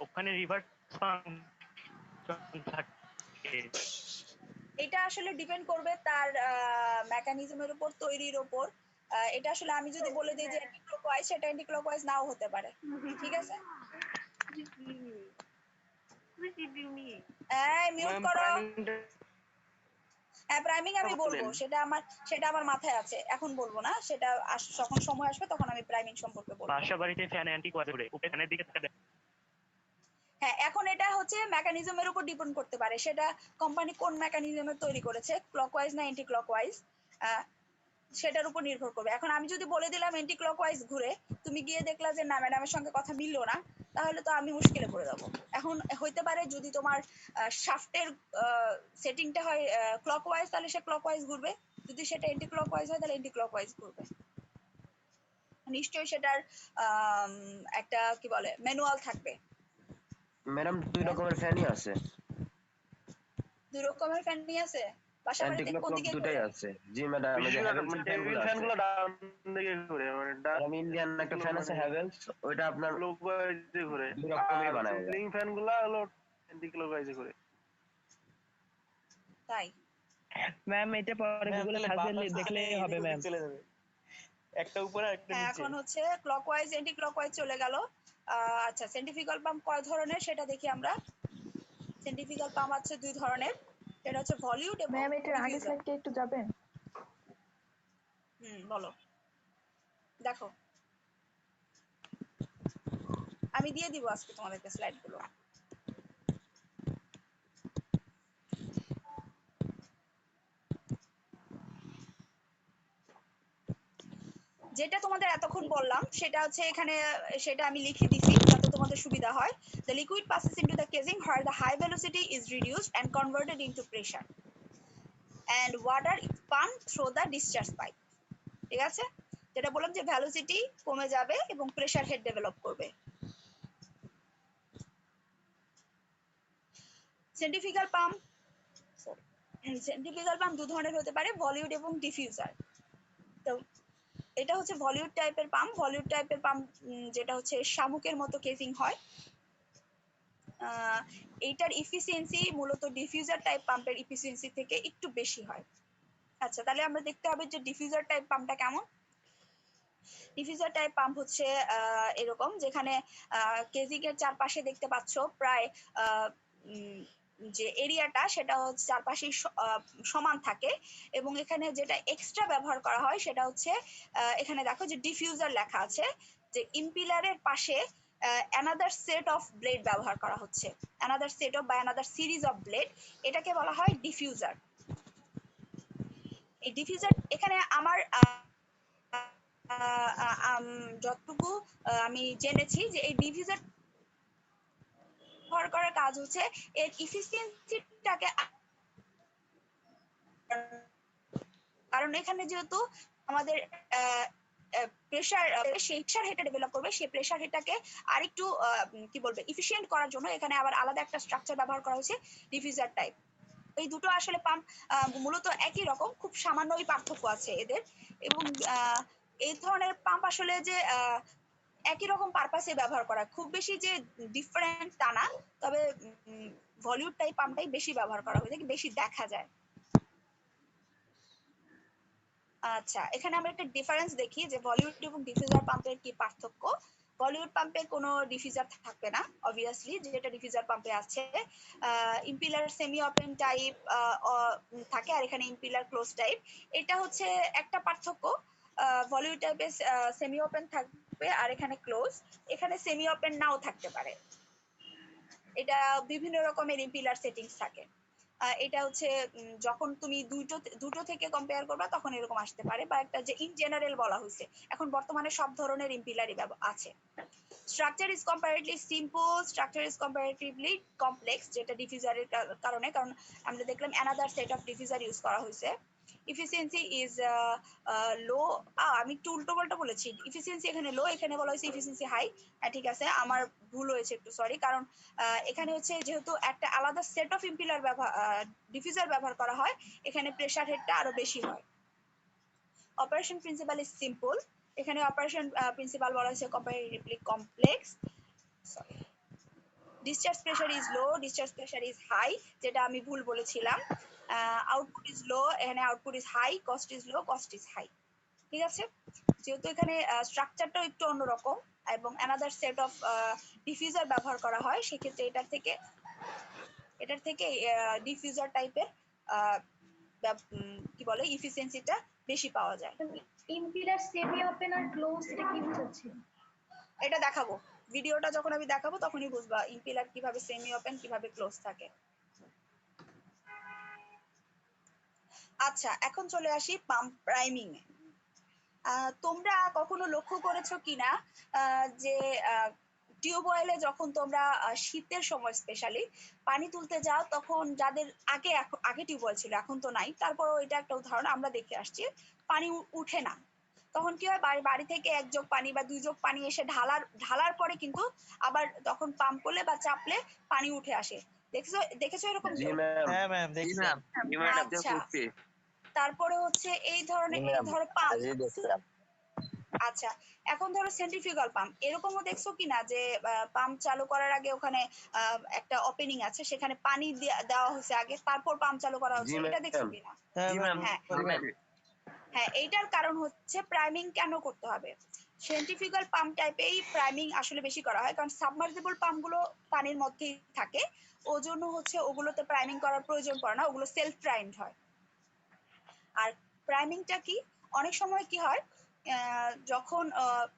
ওখানে রিভার্স ফাংশন থাকে।
এটা আসলে ডিপেন্ড করবে তার মেকানিজমের উপর, তৈরির উপর। এটা আসলে আমি যদি বলে দিই যে অ্যান্টি ক্লকওয়াইজ, সেটা অ্যান্টি ক্লকওয়াইজ নাও হতে পারে। ঠিক আছে, মিউট করো। হ্যাঁ প্রাইমিং আমি বলবো, সেটা আমার মাথায় আছে, এখন বলবো না, সেটা যখন সময় আসবে তখন আমি প্রাইমিং সম্পর্কে বলবো।
বাসা বাড়িতে ফ্যান অ্যান্টি ক্লকওয়াইজ ঘোরে, উপরে ফ্যানের দিকে থাকে।
হ্যাঁ, এখন এটা হচ্ছে মেকানিজমের উপর ডিপেন্ড করতে পারে, সেটা কোম্পানি কোন মেকানিজমে তৈরি করেছে, ক্লকওয়াইজ না এন্টি ক্লকওয়াইজ, সেটার উপর নির্ভর করবে। এখন আমি যদি বলে দিলাম এন্টি ক্লকওয়াইজ ঘুরে, তুমি গিয়ে দেখলা যে না ম্যাডামের সঙ্গে কথা মিললো না, তাহলে তো আমি মুশকিলে পড়ে যাবো। এখন হইতে পারে যদি তোমার শাফটের সেটিংটা হয় ক্লকওয়াইজ, তাহলে সে ক্লকওয়াইজ ঘুরবে, যদি সেটা এন্টি ক্লকওয়াইজ হয় তাহলে এন্টি ক্লকওয়াইজ ঘুরবে। নিশ্চয়ই সেটার একটা কি বলে ম্যানুয়াল থাকবে।
ম্যাডাম 2 রকমের ফ্যানই আছে,
2 রকমের ফ্যান নিয়ে আছে বাসা
অ্যান্টি
বাড়িতে,
ক্লক
কোন
ক্লক
দিকে
দুটাই
ঘুরে?
আছে। জি ম্যাডাম, এই যে হ্যাভেলস এর
টেবিল
ফ্যানগুলো আছে।
ফ্যানগুলো ডান দিকে ঘুরে, মানে
আমি ইন্ডিয়ান একটা ফ্যান আছে হ্যাভেলস, ওইটা আপনার
ক্লকওয়াইজে ঘুরে,
2 রকমেরই
আর
বানায় যায়।
সিলিং ফ্যানগুলো হলো অ্যান্টি ক্লকওয়াইজে ঘুরে।
তাই
ম্যাম এটা পরে গুগলে সার্চ দেখলে হবে ম্যাম, চলে যাবে একটা উপরে একটা নিচে।
এখন হচ্ছে ক্লকওয়াইজ এন্টি ক্লকওয়াইজ চলে গেল। আচ্ছা, সেন্ট্রিফিউগাল পাম্প কয় ধরনের সেটা দেখি আমরা। সেন্ট্রিফিউগাল পাম্প আছে 2 ধরনের, এটা হচ্ছে ভলিউট এবং
ম্যাম এটার আগে স্লাইডে একটু যাবেন?
বলো, দেখো আমি দিয়ে দিব আজকে তোমাদেরকে স্লাইডগুলো। যেটা তোমাদের এতক্ষণ বললাম সেটা হচ্ছে এখানে, সেটা আমি লিখে দিছি যাতে তোমাদের সুবিধা হয়। The liquid passes into the casing where the high velocity is reduced and converted into pressure, and water is pumped through the discharge pipe. ঠিক আছে, যেটা বললাম যে ভেলোসিটি কমে যাবে এবং প্রেসার হেড ডেভেলপ করবে। সেন্ট্রিফিউগাল পাম্প, সেন্ট্রিফিউগাল পাম্প 2 ধরনের হতে পারে, ভলিউট এবং ডিফিউজার। তো এটা হচ্ছে ভলিউট টাইপের পাম্প। ভলিউট টাইপের পাম্প যেটা হচ্ছে শামুকের মতো কেসিং হয়, এইটার ইফিসিয়েন্সি মূলত ডিফিউজার টাইপ পাম্পের ইফিসিয়েন্সি থেকে একটু বেশি হয়। আচ্ছা, তাহলে আমরা দেখতে হবে যে ডিফিউজার টাইপ পাম্পটা কেমন। ডিফিউজার টাইপ পাম্প হচ্ছে এরকম, যেখানে কেজিং এর চারপাশে দেখতে পাচ্ছ প্রায় যে এরিয়াটা সেটা হচ্ছে চারপাশেই সমান থাকে, এবং এখানে যেটা এক্সট্রা ব্যবহার করা হয় সেটা হচ্ছে এখানে দেখো যে ডিফিউজার লেখা আছে, যে ইম্পিলারের পাশে অ্যানাদার সেট অফ ব্লেড ব্যবহার করা হচ্ছে, অ্যানাদার সেট অফ বা অ্যানাদার সিরিজ অফ ব্লেড, এটাকে বলা হয় ডিফিউজার। এই ডিফিউজার এখানে আমার যতটুকু আমি জেনেছি যে এই ডিফিউজার ব্যবহার করার কাজ হচ্ছে এর ইফিসিয়েন্সিটাকে, কারণ এখানে যেহেতু আমাদের প্রেসার, সেই প্রেসার হেডটা ডেভেলপ করবে, সেই প্রেসার হেডটাকে আরেকটু কি বলবে ইফিশিয়েন্ট করার জন্য এখানে আবার আলাদা একটা স্ট্রাকচার ব্যবহার করা হয়েছে ডিফিউজার টাইপ। এই দুটো আসলে পাম্প মূলত একই রকম, খুব সামান্যই পার্থক্য আছে এদের, এবং এই ধরনের পাম্প আসলে যে একই রকম পারপাসে ব্যবহার করা, খুব বেশি যে ডিফারেন্ট তা না, তবে ভলিউট টাইপ পাম্পটাই বেশি ব্যবহার করা হয়ে থাকে, বেশি দেখা যায়। আচ্ছা, এখানে আমরা একটা ডিফারেন্স দেখি যে ভলিউট এবং ডিফিউজার পাম্পের কি পার্থক্য। ভলিউট পাম্পে কোনো ডিফিউজার থাকবে না অবভিয়াসলি, যেটা ডিফিউজার পাম্পে আছে। ইম্পিলার সেমি ওপেন টাইপ থাকে, আর এখানে ইম্পিলার ক্লোজ টাইপ। এটা হচ্ছে একটা পার্থক্য, ভলিউট টাইপে সেমি ওপেন থাকবে আর এখানে ক্লোজ, এখানে সেমি ওপেন নাও থাকতে পারে। এটা বিভিন্ন রকমের ইম্পিলার সেটিংস থাকে। এটা হচ্ছে যখন তুমি দুটো থেকে কম্পেয়ার করবা তখন এরকম আসতে পারে, বা একটা যে ইন জেনারেল বলা হয়েছে, এখন বর্তমানে সব ধরনের ইম্পিলারই আছে। Structure is comparatively simple, structure is comparatively complex, যেটা ডিফিউজারের কারণে, কারণ আমরা দেখলাম another set of diffuser use করা হয়েছে। ইফিসিয়েন্সি ইজ লো, আমি একটু উল্টো পাল্টা বলেছি, ইফিসিয়েন্সি এখানে লো, এখানে বলা হয়েছে ইফিসিয়েন্সি হাই। ঠিক আছে, আমার ভুল হয়েছে, একটু সরি, কারণ এখানে হচ্ছে যেহেতু একটা আলাদা সেট অফ ইম্পিলার ডিফিউজার ব্যবহার করা হয়, এখানে প্রেসার হেডটা আরো বেশি হয়। অপারেশন প্রিন্সিপাল ইজ সিম্পল, এখানে অপারেশন প্রিন্সিপাল বলা হয়েছে comparatively complex. Sorry, discharge pressure is low, discharge pressure is high, যেটা আমি ভুল বলেছিলাম। আউটপুট ইজ লো, এখানে output is high, cost is low, cost is high. ঠিক আছে, যেহেতু এখানে স্ট্রাকচারটাও একটু অন্যরকম এবং অ্যানাদার সেট অফ ডিফিউজার ব্যবহার করা হয়, সেক্ষেত্রে এটার থেকে ডিফিউজার টাইপের কি বলে ইফিসিয়েন্সিটা বেশি পাওয়া যায়।
ইম্পিলার সেমি ওপেন আর ক্লোজ, এটা কি বোঝাচ্ছে?
এটা দেখাবো, ভিডিওটা যখন আমি দেখাবো তখনই বুঝবা ইম্পিলার কিভাবে সেমি ওপেন কিভাবে ক্লোজ থাকে। আচ্ছা, এখন চলে আসি পাম্প প্রাইমিং এ। তোমরা কখনো লক্ষ্য করেছো কিনা যে টিউবওয়েলে যখন তোমরা শীতের সময় স্পেশালি পানি তুলতে যাও, তখন যাদের আগে টিউবওয়েল ছিল, এখন তো নাই, তারপরও এটা একটা উদাহরণ আমরা দেখে আসছি, পানি উঠে না। তখন কি হয়, বাড়ি থেকে 1 জগ পানি বা 2 জগ পানি এসে ঢালার পরে কিন্তু আবার তখন পাম্প করলে বা চাপলে পানি উঠে আসে। দেখেছো এরকম?
জি ম্যাম।
হ্যাঁ ম্যাম দেখছি।
আচ্ছা, তারপরে হচ্ছে এই ধরো পাম্প। আচ্ছা, এখন ধরো সেন্ট্রিফিউগাল পাম্প, এরকমও দেখছো কিনা যে পাম্প চালু করার আগে ওখানে একটা ওপেনিং আছে, সেখানে পানি দেওয়া হয়েছে আগে, তারপর পাম্প চালু করা হচ্ছে, এটা দেখছো কিনা? হ্যাঁ, এইটার কারণ হচ্ছে প্রাইমিং কেন করতে হবে। সেন্ট্রিফিউগাল পাম্প টাইপেই প্রাইমিং আসলে বেশি করা হয়, কারণ সাবমার্সিবল পাম্পগুলো পানির মধ্যেই থাকে, ওজন্য হচ্ছে ওগুলোতে প্রাইমিং করার প্রয়োজন পড়ে না, ওগুলো সেলফ প্রাইমড হয়। আর প্রাইমিংটা কি, অনেক সময় কি হয়, যখন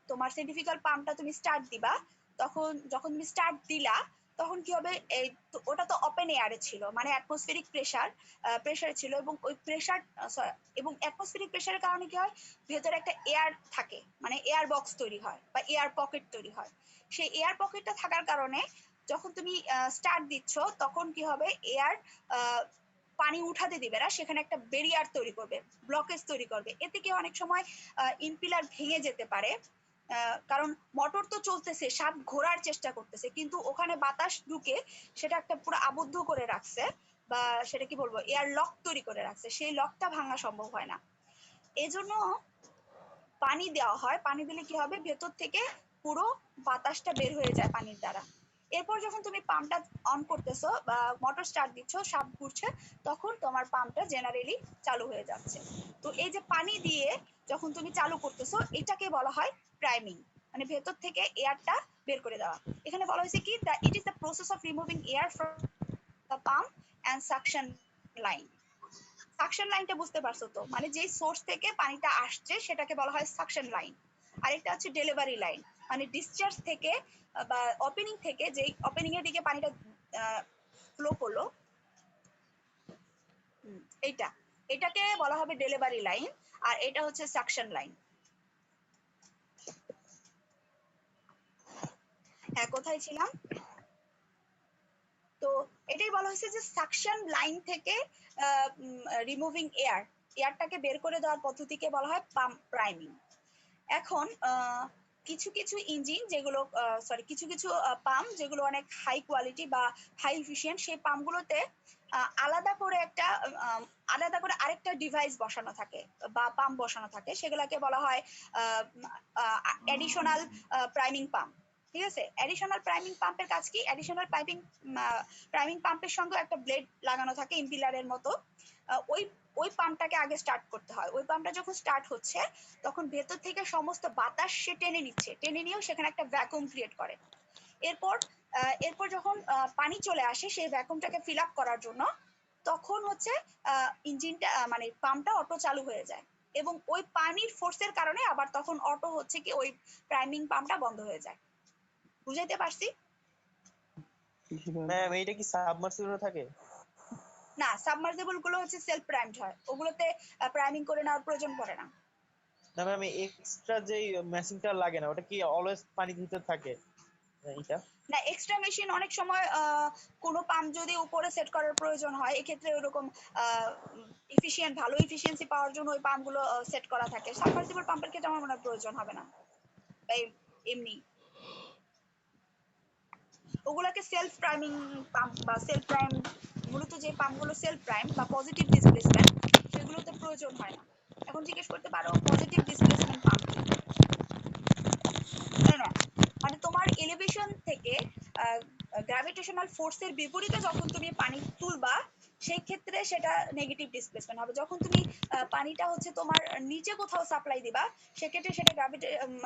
তোমার সেন্ট্রিফিউগাল পাম্পটা তুমি স্টার্ট দিবা, যখন তুমি স্টার্ট দিলা তখন কি হবে, ওটা তো ওপেন এয়ারে ছিল, মানে অ্যাটমসফেরিক প্রেসার ছিল, এবং ওই প্রেসার এবং অ্যাটমসফেরিক প্রেসারের কারণে কি হয়, ভেতরে একটা এয়ার থাকে, মানে এয়ার বক্স তৈরি হয় বা এয়ার পকেট তৈরি হয়। সেই এয়ার পকেটটা থাকার কারণে যখন তুমি স্টার্ট দিচ্ছ, তখন কি হবে, এয়ার পানি উঠাতে দিবে না, সেখানে একটা ব্যারিয়ার তৈরি করবে, ব্লকেজ তৈরি করবে। এতে কি অনেক সময় ইম্পিলার ভেঙে যেতে পারে, কারণ মোটর তো চলতেছে, শাফট ঘোরার চেষ্টা করতেছে, কিন্তু ওখানে বাতাস ঢুকে সেটা একটা পুরো আবদ্ধ করে রাখছে, বা সেটা কি বলবো, এয়ার লক তৈরি করে রাখছে, সেই লকটা ভাঙা সম্ভব হয় না। এজন্য পানি দেওয়া হয়, পানি দিলে কি হবে, ভেতর থেকে পুরো বাতাসটা বের হয়ে যায় পানির দ্বারা। এরপর যখন তুমি পাম্পটা অন করতেছো বা মোটর স্টার্ট দিচ্ছ, শাফট ঘুরছে, তখন তোমার পাম্পটা জেনারেলি চালু হয়ে যাচ্ছে। তো এই যে পানি দিয়ে যখন তুমি চালু করতেছো, এটাকে বলা হয় প্রাইমিং, মানে ভেতর থেকে এয়ারটা বের করে দেওয়া। এখানে বলা হয়েছে কি, ইট is the process of removing air from the pump and suction line. Suction লাইনটা বুঝতে পারছো তো, মানে যেই সোর্স থেকে পানিটা আসছে সেটাকে বলা হয় সাকশন লাইন। আরেকটা হচ্ছে ডেলিভারি লাইন, মানে ডিসচার্জ থেকে বা ওপেনিং থেকে, যেই ওপেনিং এর দিকে পানিটা ফ্লো করলো, এটাকে বলা হবে ডেলিভারি লাইন, আর এটা হচ্ছে সাকশন লাইন। হ্যাঁ, কোথায় ছিলাম? তো এটাই বলা হয়েছে যে সাকশন লাইন থেকে রিমুভিং এয়ারটাকে বের করে দেওয়ার পদ্ধতিকে বলা হয় পাম্প প্রাইমিং। এখন কিছু কিছু ইঞ্জিন যেগুলো কিছু কিছু পাম্প যেগুলো অনেক হাই কোয়ালিটি বা হাই এফিশিয়েন্ট, সেই পাম্পগুলোতে আলাদা করে আরেকটা ডিভাইস বসানো থাকে বা পাম্প বসানো থাকে, সেগুলোকে বলা হয় অ্যাডিশনাল প্রাইমিং পাম্প। ঠিক আছে, অ্যাডিশনাল প্রাইমিং পাম্পের কাজ কি, অ্যাডিশনাল প্রাইমিং পাম্পের সঙ্গে একটা ব্লেড লাগানো থাকে ইম্পিলারের মতো। ওই পাম্পটাকে আগে স্টার্ট করতে হয়। ওই পাম্পটা যখন স্টার্ট হচ্ছে, তখন ভেতর থেকে সমস্ত বাতাস সে টেনে নিচ্ছে, টেনে নিয়েও সেখানে একটা ভ্যাকুয়াম ক্রিয়েট করে। এরপর যখন পানি চলে আসে সেই ভ্যাকুয়ামটাকে ফিল আপ করার জন্য, তখন হচ্ছে ইঞ্জিনটা মানে পাম্পটা অটো চালু হয়ে যায়, এবং ওই পানির ফোর্সের কারণে আবার তখন অটো হচ্ছে কি ওই প্রাইমিং পাম্পটা বন্ধ হয়ে যায়। বুঝাইতে পারছি?
ম্যাম এইটা কি সাবমার্সিবল থাকে?
না, সাবমার্সিবল গুলো হচ্ছে সেলফ প্রাইমড হয়, ওগুলোতে প্রাইমিং করে নেওয়ার প্রয়োজন পড়ে না।
না ম্যাম, এক্সট্রা যে মেশিনটা লাগে না, ওটা কি অলওয়েজ পানির ভিতর থাকে? এটা
না, এক্সট্রা মেশিন অনেক সময় কোনো পাম্প যদি উপরে সেট করার প্রয়োজন হয়, এক্ষেত্রে ওরকম ভালো এফিসিয়েন্সি পাওয়ার জন্য ওই পাম্পগুলো সেট করা থাকে। সাবমার্সিবল পাম্পের ক্ষেত্রে আমার মনে হয় প্রয়োজন হবে না, তাই এমনি ওগুলাকে সেলফ প্রাইমিং পাম্প বা সেলফ প্রাইম, মূলত যে পাম্পগুলো সেলফ প্রাইম বা পজিটিভ ডিসপ্লেসমেন্ট, সেগুলোতে প্রয়োজন হয় না। এখন জিজ্ঞেস করতে পারো পজিটিভ ডিসপ্লেসমেন্ট পাম্প কি? না, মানে তোমার এলিভেশন থেকে গ্র্যাভিটেশনাল ফোর্সের বিপরীতে যখন তুমি পানি তুলবা, সেই ক্ষেত্রে সেটা নেগেটিভ ডিসপ্লেসমেন্ট হবে। যখন তুমি পানিটা হচ্ছে তোমার নিচে কোথাও সাপ্লাই দিবা, সেক্ষেত্রে সেটা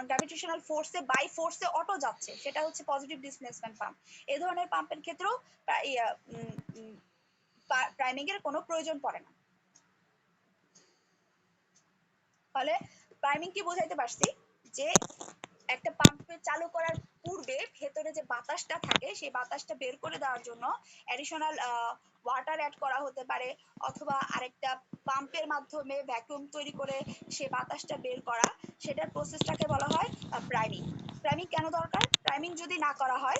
গ্র্যাভিটেশনাল ফোর্সে বাই ফোর্সে অটো যাচ্ছে, সেটা হচ্ছে পজিটিভ ডিসপ্লেসমেন্ট পাম্প। এই ধরনের পাম্পের ক্ষেত্রেও প্রাইমিং এর কোনো প্রয়োজন পড়ে না। ফলে প্রাইমিং কি বোঝাইতে পারছি, যে একটা পাম্পে চালু করার পূর্বে ভেতরে যে বাতাসটা থাকে সেই বাতাসটা বের করে দেওয়ার জন্য অ্যাডিশনাল ওয়াটার অ্যাড করা হতে পারে, অথবা আরেকটা পাম্পের মাধ্যমে ভ্যাকুয়াম তৈরি করে সে বাতাসটা বের করা, সেটার প্রসেসটাকে বলা হয় প্রাইমিং। প্রাইমিং কেন দরকার? প্রাইমিং যদি না করা হয়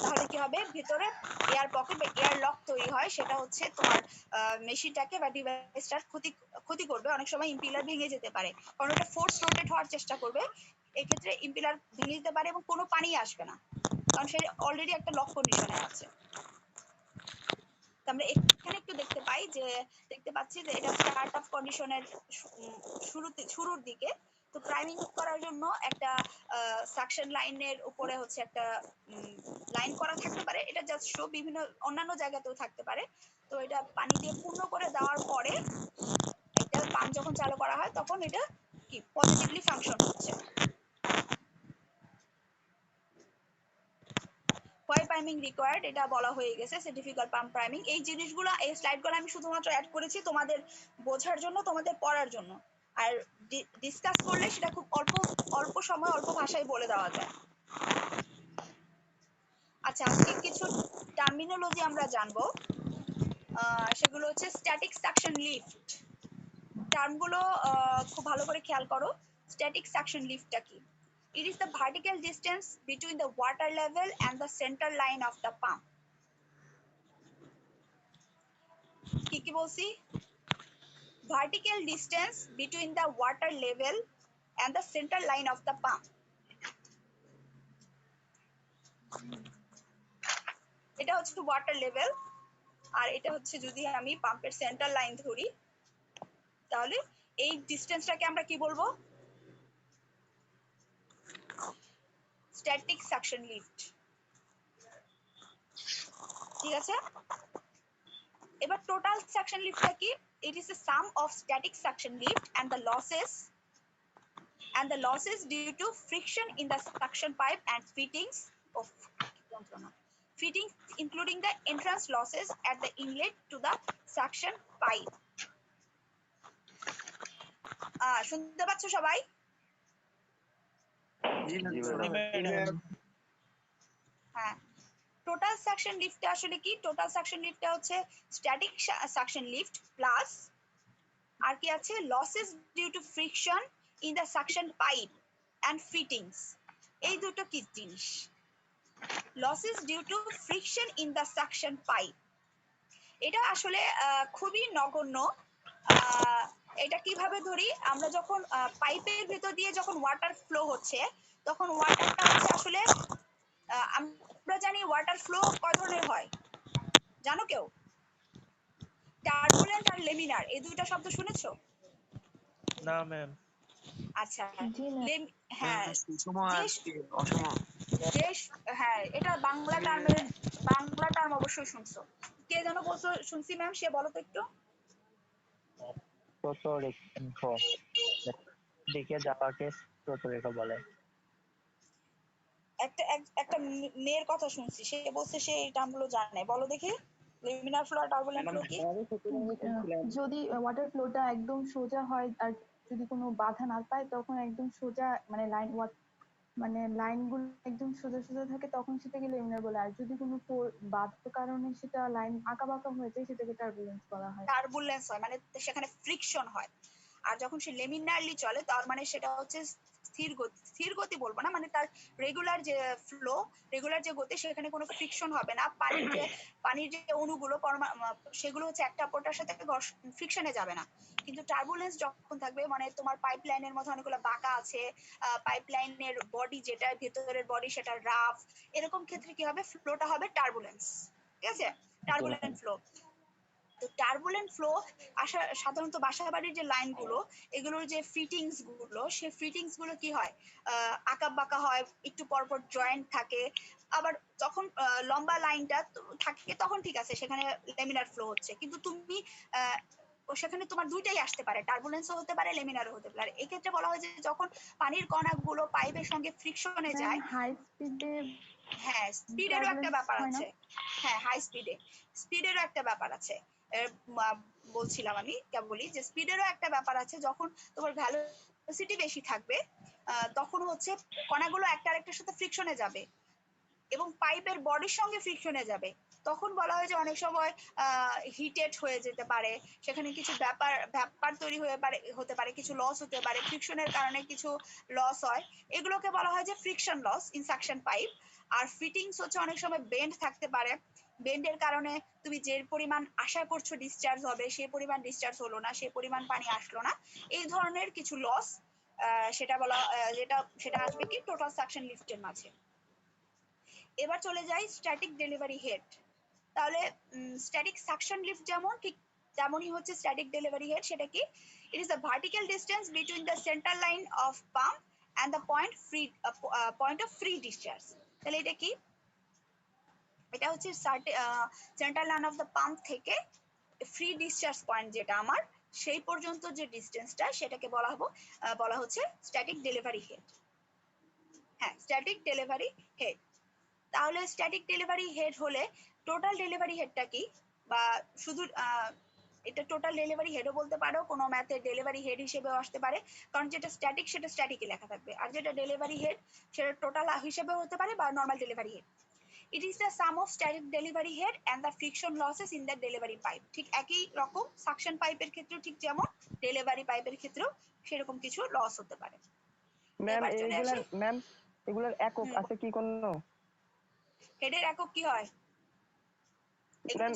তাহলে কি হবে, ভিতরে এয়ার পকেট বা এয়ার লক তৈরি হয়, সেটা হচ্ছে তোমার মেশিনটাকে বা ডিভাইসটার ক্ষতি করবে। অনেক সময় ইম্পিলার ভেঙে যেতে পারে, কারণ ওটা ফোর্স রোটেট হওয়ার চেষ্টা করবে, এক্ষেত্রে ইম্পিলার ভেঙে যেতে পারে এবং কোনো পানি আসবে না, কারণ সে অলরেডি একটা লক কন্ডিশনে আছে। আমরা এখানে একটু দেখতে পাচ্ছি যে এটা স্টার্ট আপ কন্ডিশনের শুরুর দিকে। তো প্রাইমিং করার জন্য একটা সাকশন লাইনের উপরে হচ্ছে একটা লাইন করা থাকতে পারে, এটা জাস্ট শো, বিভিন্ন অন্যান্য জায়গাতেও থাকতে পারে। তো এটা পানি দিয়ে পূর্ণ করে দেওয়ার পরে এটা পাম্প যখন চালু করা হয় তখন এটা কি পজিটিভলি ফাংশন হচ্ছে। হোয়াই প্রাইমিং রিকোয়ার্ড এটা বলা হয়ে গেছে, সেন্ট্রিফিউগাল পাম্প প্রাইমিং। এই জিনিসগুলো, এই স্লাইডগুলো আমি শুধুমাত্র অ্যাড করেছি তোমাদের বোঝার জন্য, তোমাদের পড়ার জন্য। আর ডিসকাস করলে সেটা খুব অল্প সময় অল্প ভাষায় বলে দেওয়া যায়। আচ্ছা, আজকে কিছু টার্মিনোলজি আমরা জানবো, সেগুলো হচ্ছে স্ট্যাটিক সাকশন লিফট। টার্মগুলো খুব ভালো করে খেয়াল করো। স্ট্যাটিক সাকশন লিফটটা কি? It is the vertical distance between the water level and the center line of the pump. কি বলছি? Vertical distance between the water level and the center line of the pump. এটা হচ্ছে ওয়াটার লেভেল, আর এটা হচ্ছে যদি আমি পাম্পের সেন্টার লাইন ধরি, তাহলে এই ডিসটেন্সটাকে আমরা কি বলবো? Static suction lift. ঠিক আছে, এবার টোটাল সাকশন লিফটটা কি? It is the sum of static suction lift and the losses due to friction in the suction pipe and fittings including the entrance losses at the inlet to the suction pipe. শুনতে পাচ্ছ সবাই? হ্যাঁ, টোটাল সাকশন লিফটটা আসলে কি? টোটাল সাকশন লিফটটা হচ্ছে স্ট্যাটিক সাকশন লিফট প্লাস আর কি আছে, losses due to friction in the suction pipe and fittings. এই দুটো কি জিনিস? Losses due to friction in the suction pipe, এটা আসলে খুবই নগণ্য। এটা কিভাবে ধরি? আমরা যখন পাইপের ভেতর দিয়ে যখন ওয়াটার ফ্লো হচ্ছে, তখন ওয়াটারটা হচ্ছে আসলে আমরা জানি ওয়াটার ফ্লো কয় ধরনের হয়, জানো কেউ? টার্বুলেন্ট আর লেমিনার, এই দুইটা শব্দ শুনেছো?
না ম্যাম।
আচ্ছা, হ্যাঁ, হ্যাঁ, এটা বাংলা টার্ম অবশ্যই শুনছো। কে যেন বলছো, শুনছি ম্যাম, সে বলো তো একটু।
দিকে যাওয়াকে প্রোটোরেখা বলে।
একটা মেয়ের কথা শুনছি, সে বলছে সে এই টার্মগুলো জানে। বলো দেখি, লেমিনার ফ্লো আর টার্বুলেন্ট ফ্লো কি?
যদি ওয়াটার ফ্লোটা একদম সোজা হয় আর যদি কোনো বাধা না পায়, তখন একদম সোজা মানে লাইনগুলো একদম সোজা সোজা থাকে, তখন সেটাকে লেমিনার বলে। আর যদি কোনো বাধার কারণে সেটা লাইন আঁকা বাঁকা হয়ে যায়, সেটাকে টার্বুলেন্স বলা হয়।
টার্বুলেন্স হয় মানে সেখানে ফ্রিকশন হয়। আর যখন সে লেমিনারলি চলে, তার মানে সেটা হচ্ছে স্থির গতি বলবো না, মানে তার রেগুলার যে ফ্লো, রেগুলার যে গতি, সেখানে কোনো ফ্রিকশন হবে না। পানির যে অণুগুলো সেগুলো হচ্ছে একটা অপরটার সাথে ফ্রিকশনে যাবে না। কিন্তু টার্বুলেন্স যখন থাকবে, মানে তোমার পাইপলাইনের মধ্যে অনেকগুলো বাঁকা আছে, পাইপলাইনের বডি যেটা ভেতরের বডি সেটা রাফ, এরকম ক্ষেত্রে কি হবে? ফ্লোটা হবে টার্বুলেন্স। ঠিক আছে, টার্বুলেন্ট ফ্লো। তো টার্বুলেন্ট ফ্লো সাধারণত বাসাবাড়ির যে লাইনগুলো, এগুলোর যে ফিটিংস গুলো, সেই ফিটিংস গুলো কি হয়? আঁকা বাঁকা হয়, একটু পরপর জয়েন্ট থাকে। আবার যখন লম্বা লাইনটা থাকে তখন ঠিক আছে, সেখানে লেমিনার ফ্লো হচ্ছে। কিন্তু তুমি সেখানে তোমার দুইটাই আসতে পারে, টার্বুলেন্সও হতে পারে, লেমিনারও হতে পারে। এক্ষেত্রে বলা হয় যে যখন পানির কণাগুলো পাইপের সঙ্গে ফ্রিকশনে যায়,
হাই স্পিডে,
হ্যাঁ, স্পিডেরও একটা ব্যাপার আছে। হ্যাঁ, হাই স্পিডেরও একটা ব্যাপার আছে। বলছিলাম আমি কেবলই যে স্পিডেরও একটা ব্যাপার আছে। যখন তোমার ভেলোসিটি বেশি থাকবে, তখন হচ্ছে কণাগুলো একটা আরেকটার সাথে ফ্রিকশনে যাবে এবং পাইপের বডির সঙ্গে ফ্রিকশনে যাবে, তখন বলা হয় যে অনেক সময় হিটেড হয়ে যেতে পারে, সেখানে কিছু ব্যাপার তৈরি হতে পারে, কিছু লস হতে পারে, ফ্রিকশনের কারণে কিছু লস হয়, এগুলোকে বলা হয় যে friction loss in suction pipe. আর ফিটিংস হচ্ছে অনেক সময় বেন্ড থাকতে পারে, বেন্ডের কারণে তুমি যে পরিমাণ আশা করছো ডিসচার্জ হবে সেই পরিমাণ ডিসচার্জ হলো না, সেই পরিমাণ পানি আসলো না, এই ধরনের কিছু লস সেটা আসবে কি টোটাল সাকশন লিফটের মাঝে। এবার চলে যাই স্ট্যাটিক ডেলিভারি হেড। তাহলে স্ট্যাটিক সাকশন লিফট যেমন ঠিক তেমনই হচ্ছে স্ট্যাটিক ডেলিভারি হেড। সেটা কি? ইট is the vertical distance between the centre line of pump and the point of free discharge. তাহলে এটা কি? এটা হচ্ছে centre line of the pump থেকে ফ্রি ডিসচার্জ পয়েন্ট যেটা আমার, সেই পর্যন্ত যে ডিস্টেন্সটা সেটাকে বলা হচ্ছে স্ট্যাটিক ডেলিভারি হেড। হ্যাঁ, স্ট্যাটিক ডেলিভারি হেড। তাহলে স্ট্যাটিক ডেলিভারি হেড হলে টোটাল ডেলিভারি হেডটা কি, বা শুধু এটা টোটাল ডেলিভারি হেডও বলতে পারো, কোনো ম্যাথে ডেলিভারি হেড হিসেবেও আসতে পারে, কারণ যেটা স্ট্যাটিক সেটা স্ট্যাটিকই লেখা থাকবে, আর যেটা ডেলিভারি হেড সেটা টোটাল হিসেবেও হতে পারে বা normal delivery head. It is the sum of static delivery head and the friction losses in the delivery pipe. ঠিক একই রকম সাকশন পাইপের ক্ষেত্রেও ঠিক যেমন ডেলিভারি পাইপের ক্ষেত্রেও সেরকম কিছু লস হতে পারে।
ম্যাম এগুলার একক আছে কি কোনো?
হেডের একক কি হয়?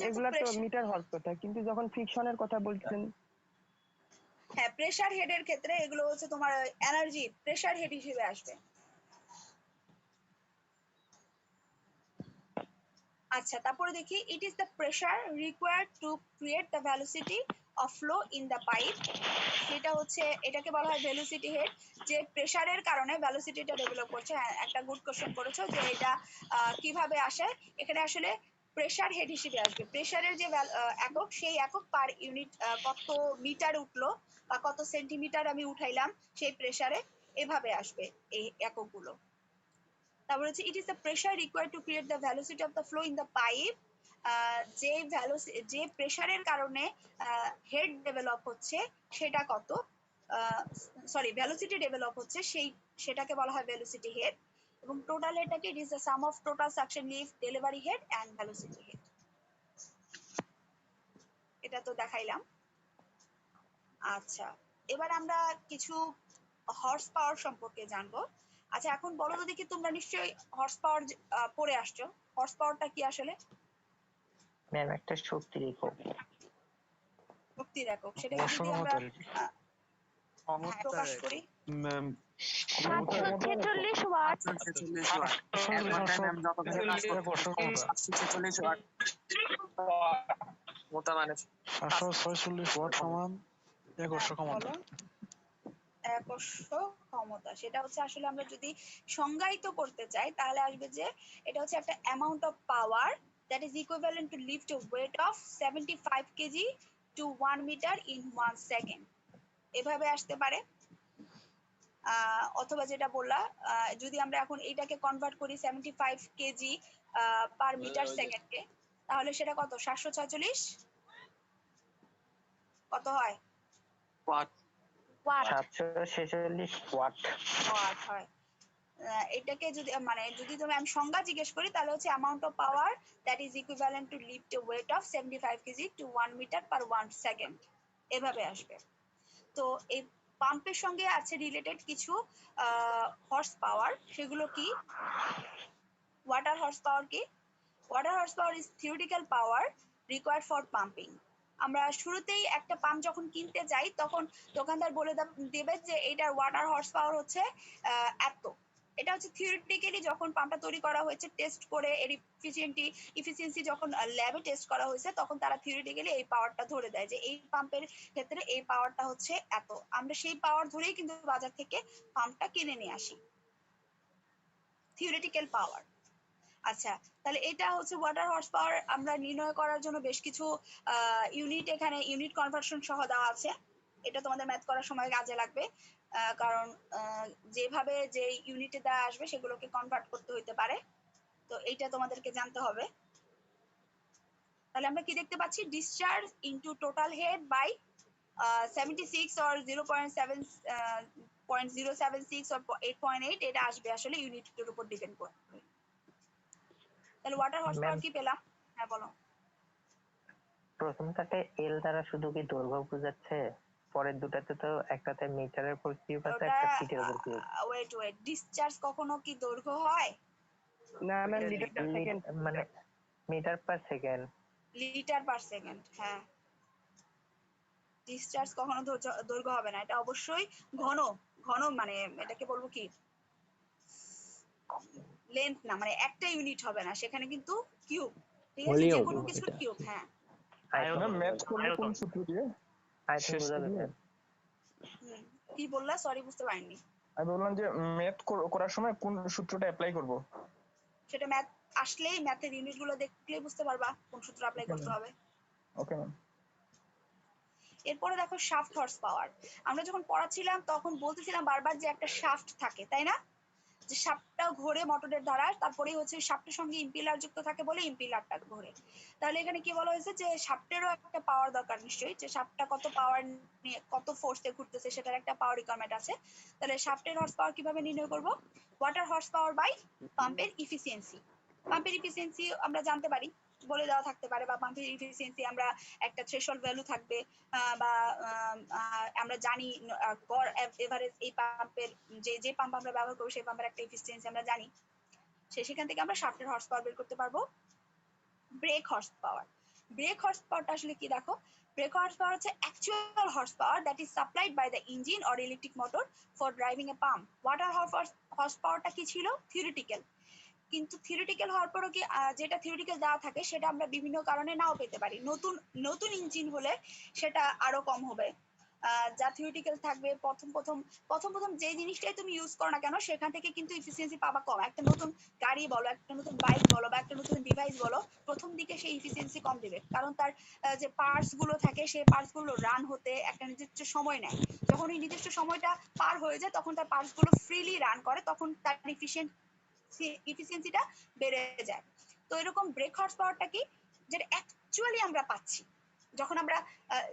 এগুলা তো মিটার হওয়ার কথা, কিন্তু যখন ফ্রিকশনের কথা বলছেন।
হ্যাঁ, প্রেসার হেডের ক্ষেত্রে এগুলো হচ্ছে তোমার এনার্জি প্রেসার হেড হিসেবে আসবে। আচ্ছা, তারপরে দেখি ইট is the pressure required to create the velocity of flow in the pipe. সেটা হচ্ছে, এটাকে বলা হয় ভেলোসিটি হেড, যে প্রেসারের কারণে ভেলোসিটিটা ডেভেলপ করছে। একটা গুড কোশ্চেন করেছো যে এটা কিভাবে আসে। এখানে আসলে প্রেসার হেড হিসেবে আসবে। প্রেসারের যে একক, সেই একক পার ইউনিট কত মিটার উঠলো বা কত সেন্টিমিটার আমি উঠাইলাম সেই প্রেসারে, এভাবে আসবে এই এককগুলো। তারপরে হচ্ছে ইট is the pressure required to create the velocity of the flow in the pipe. যে প্রেসারের কারণে হেড ডেভেলপ হচ্ছে সেটা কত, ভেলোসিটি ডেভেলপ হচ্ছে সেটাকে বলা হয় ভেলোসিটি হেড। এবং টোটাল হেডটাকে it is the sum of total suction lift, delivery head and velocity head. এটা তো দেখাইলাম। আচ্ছা, এবার আমরা কিছু হর্স পাওয়ার সম্পর্কে জানবো। আচ্ছা, এখন বলো তো দেখি, তোমরা নিশ্চয়ই হর্স পাওয়ার পড়ে আসছো। হর্স পাওয়ারটা কি আসলে?
ম্যাম একটা শক্তির একক।
শক্তির একক, সেটাকে যদি আমরা প্রকাশ করি,
ম্যাম
746 ওয়াট।
746 ওয়াট। এক ঘন্টায় ম্যাম যতক্ষণ কাজ করতে 746 ওয়াট। মোটা মানে
746 ওয়াট সমান 1100 ক্ষমতা।
1100 ক্ষমতা। সেটা হচ্ছে আসলে আমরা যদি সংজ্ঞায়িত করতে চাই তাহলে আসবে যে এটা হচ্ছে একটা amount of power that is equivalent to lift a weight of 75 kg to 1 meter in 1 second। এভাবে আসতে পারে। অথবা যেটা বললা, যদি আমরা এখন এইটাকে কনভার্ট করি 75 কেজি পার মিটার সেকেন্ডে, তাহলে সেটা কত? 746 কত হয়?
ওয়াট।
746 ওয়াট
হয়। এটাকে যদি যদি তুমি আমি সংজ্ঞা জিজ্ঞেস করি তাহলে হচ্ছে amount of power that is equivalent to lift a weight of 75 KG to 1 metre per 1 second, এভাবে আসবে। তো এই পাম্পের সঙ্গে আছে রিলেটেড কিছু হর্স পাওয়ার। সেগুলো কি? ওয়াটার হর্স পাওয়ার কি? Water horse power is theoretical power required for pumping. আমরা শুরুতেই একটা পাম্প যখন কিনতে যাই তখন দোকানদার বলে দেবে যে এটার ওয়াটার হর্স পাওয়ার হচ্ছে এত। এটা হচ্ছে থিওরিটিক্যালি যখন পাম্পটা তৈরি করা হয়েছে, টেস্ট করে এর ইফিসিয়েন্সি যখন ল্যাবে টেস্ট করা হয়েছে, তখন তারা থিওরিটিক্যালি এই পাওয়ারটা ধরে দেয় যে এই পাম্পের ক্ষেত্রে এই পাওয়ারটা হচ্ছে এত। আমরা সেই পাওয়ার ধরেই কিন্তু বাজার থেকে পাম্পটা কিনে নিয়ে আসি, থিওরিটিক্যাল পাওয়ার। আচ্ছা, তাহলে এটা হচ্ছে ওয়াটার হর্স পাওয়ার। আমরা নির্ণয় করার জন্য বেশ কিছু ইউনিট, এখানে ইউনিট কনভার্সন সহ দেওয়া আছে। এটা তোমাদের ম্যাথ করার সময় কাজে লাগবে, কারণ যেভাবে যে ইউনিটে দেওয়া আসবে সেগুলোকে কনভার্ট করতে হইতে পারে। তো এইটা তোমাদেরকে জানতে হবে। তাহলে আমরা কি দেখতে পাচ্ছি? Discharge into total head by 76 or 0.7 0.076 or 8.8 এটা আসবে আসলে ইউনিটের উপর ডিপেন্ড করে। তাহলে ওয়াটার হর্স পাওয়ার কি পেলাম? হ্যাঁ বলো।
প্রথমটাতে এল দ্বারা শুধু কি দৈর্ঘ্য বোঝাচ্ছে, পরের দুটাতে তো একটাতে মিটারের উপর কিউব আছে, একটা ফিটের উপর কিউব।
ওয়েট ডিসচার্জ কখনো কি দৈর্ঘ্য হয়?
না ম্যাম, লিটার পার সেকেন্ড,
মানে metre per second.
Litre per second, হ্যাঁ। ডিসচার্জ কখনো দৈর্ঘ্য হবে না, এটা অবশ্যই ঘন মানে এটাকে বলবো কি লেন্থ না, মানে একটা ইউনিট হবে না, সেখানে কিন্তু কিউব, ঠিক আছে, যে কোনো কিছুর কিউব। হ্যাঁ
ম্যাথ করলে কোন সূত্র দিয়ে?
কি বললা? সরি বুঝতে পারিনি।
আমি বললাম যে ম্যাথ করার সময় কোন সূত্রটা অ্যাপ্লাই করব?
সেটা ম্যাথ আসলেই ম্যাথের ইউনিটগুলো দেখলেই বুঝতে পারবা কোন সূত্র অ্যাপ্লাই করতে হবে।
Okay ma'am.
এরপরে দেখো শাফট হর্স পাওয়ার। আমরা যখন পড়াচ্ছিলাম তখন বলতেছিলাম বারবার যে একটা শাফট থাকে, তাই না? যে শাফটটা ঘোরে মোটরের দ্বারা, তারপরেই হচ্ছে শাফটের সঙ্গে ইম্পিলার যুক্ত থাকে বলে ইম্পিলারটা ঘোরে। তাহলে এখানে কি বলা হয়েছে যে শাফটেরও একটা পাওয়ার দরকার নিশ্চয়ই, যে শাফটটা কত পাওয়ার নিয়ে কত ফোর্সে ঘুরতেছে সেটার একটা পাওয়ার রিকোয়ারমেন্ট আছে। তাহলে শাফটের হর্স পাওয়ার কিভাবে নির্ণয় করব? ওয়াটার হর্স পাওয়ার বাই পাম্পের ইফিসিয়েন্সি। পাম্পের ইফিসিয়েন্সি আমরা জানতে পারি, বলে দেওয়া থাকতে পারে, বা পাম্পের ইফিসিয়েন্সি আমরা একটা থ্রেশহোল্ড ভ্যালু থাকবে, বা আমরা জানি গড় এভারেজ এই পাম্পের যে পাম্প আমরা ব্যবহার করব সেই পাম্পের একটা এফিসিয়েন্সি আমরা জানি। সেখান থেকে আমরা শাফটের হর্স পাওয়ার বের করতে পারবো। Brake horse power. Brake horse পাওয়ারটা আসলে কি দেখো, ব্রেক হর্স পাওয়ার হচ্ছে actual horse power that is supplied by the engine or electric motor for driving a pump. Water horse পাওয়ারটা কি ছিল? থিওরিটিক্যাল। কিন্তু থিওরিটিক্যাল হওয়ার পরও কি যেটা থিওরিটিক্যাল দেওয়া থাকে সেটা আমরা বিভিন্ন কারণে নাও পেতে পারি। নতুন ইঞ্জিন হলে সেটা আরো কম হবে। যা থিওরিটিক্যাল থাকবে প্রথম যে জিনিসটাই তুমি ইউজ করো না কেন সেখান থেকে কিন্তু এফিসিয়েন্সি পাবা কম। একটা নতুন গাড়ি বলো, একটা নতুন বাইক বলো, বা একটা নতুন ডিভাইস বলো, প্রথম দিকে সেই এফিসিয়েন্সি কম দেবে, কারণ তার যে পার্টস গুলো থাকে সেই পার্টস গুলো রান হতে একটা নির্দিষ্ট সময় নেয়। যখন এই নির্দিষ্ট সময়টা পার হয়ে যায় তখন তার পার্টস গুলো ফ্রিলি রান করে, তখন তার এফিসিয়েন্সিটা বেড়ে যায়। তো এরকম ব্রেক হর্স পাওয়ারটা কি, যেটা অ্যাকচুয়ালি আমরা পাচ্ছি যখন আমরা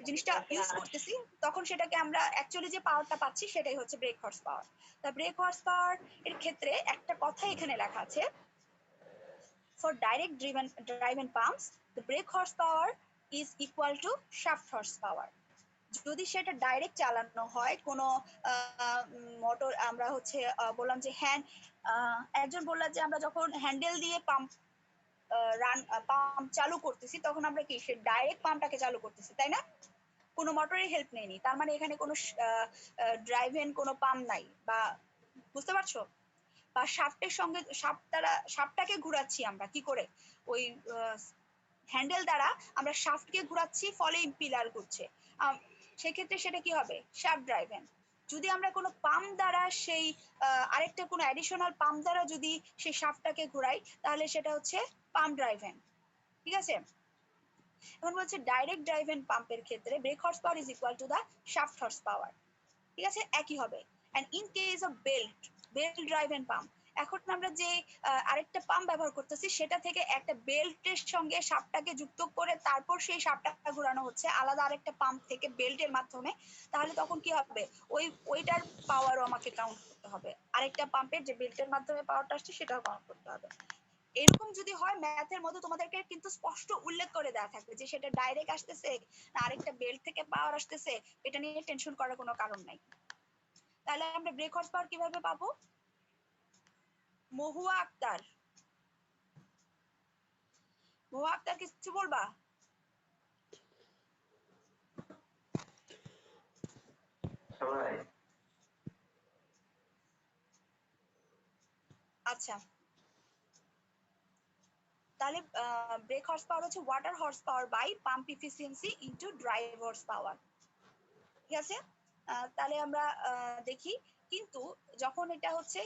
জিনিসটা ইউজ করতেছি, তখন সেটাকে আমরা অ্যাকচুয়ালি যে পাওয়ারটা পাচ্ছি সেটাই হচ্ছে ব্রেক হর্স পাওয়ার। তা ব্রেক হর্স পাওয়ার এর ক্ষেত্রে একটা কথা এখানে লেখা আছে, for direct driven pumps the brake horse power is equal to shaft horse power. যদি সেটা ডাইরেক্ট চালানো হয় কোনো মোটর, আমরা হচ্ছে বললাম যে একজন বললাম যে আমরা যখন হ্যান্ডেল দিয়ে পাম্প চালু করতেছি তখন আমরা কি সে ডাইরেক্ট পাম্পটাকে চালু করতেছি, তাই না? কোনো মোটরের হেল্প নেইনি, তার মানে এখানে কোনো ড্রাইভেন কোনো পাম্প নাই, বা বুঝতে পারছো? বা শাফটের সঙ্গে শাফটটাকে ঘোরাচ্ছি আমরা কি করে, ওই হ্যান্ডেল দ্বারা আমরা শাফটকে ঘোরাচ্ছি, ফলে ইম্পিলার ঘুরছে, সেক্ষেত্রে সেটা কি হবে? Shaft driven. যদি আমরা কোনো পাম্প দ্বারা সেই আরেকটা কোনো অ্যাডিশনাল পাম্প দ্বারা যদি সেই শাফটটাকে ঘোরাই তাহলে সেটা হচ্ছে পাম্প ড্রাইভেন, ঠিক আছে? এখন বলছে ডাইরেক্ট ড্রাইভেন পাম্পের ক্ষেত্রে brake horse power is equal to the shaft horse power, ঠিক আছে, একই হবে। And in case of belt driven pump, এখন আমরা যে আরেকটা পাম্প ব্যবহার করতেছি সেটা থেকে একটা বেল্টের সঙ্গে শাফটটাকে যুক্ত করে তারপর সেই শাফটটা ঘোরানো হচ্ছে আলাদা আরেকটা পাম্প থেকে বেল্টের মাধ্যমে, তাহলে তখন কি হবে? ওইটার পাওয়ারও আমাকে কাউন্ট করতে হবে, আরেকটা পাম্পের যে বেল্টের মাধ্যমে পাওয়ারটা আসছে সেটাও কাউন্ট করতে হবে। এরকম যদি হয় ম্যাথের মধ্যে তোমাদেরকে কিন্তু স্পষ্ট উল্লেখ করে দেওয়া থাকবে যে সেটা ডাইরেক্ট আসতেছে না আরেকটা বেল্ট থেকে পাওয়ার আসতেছে, এটা নিয়ে টেনশন করার কোনো কারণ নাই। তাহলে আমরা ব্রেক হর্স পাওয়ার কিভাবে পাবো? মহুয়া আক্তার কিছু বলবা? আচ্ছা, তাহলে ব্রেক হর্স পাওয়ার হচ্ছে water horse power by pump efficiency into drive horse power, ঠিক আছে? তাহলে আমরা দেখি, কিন্তু যখন এটা হচ্ছে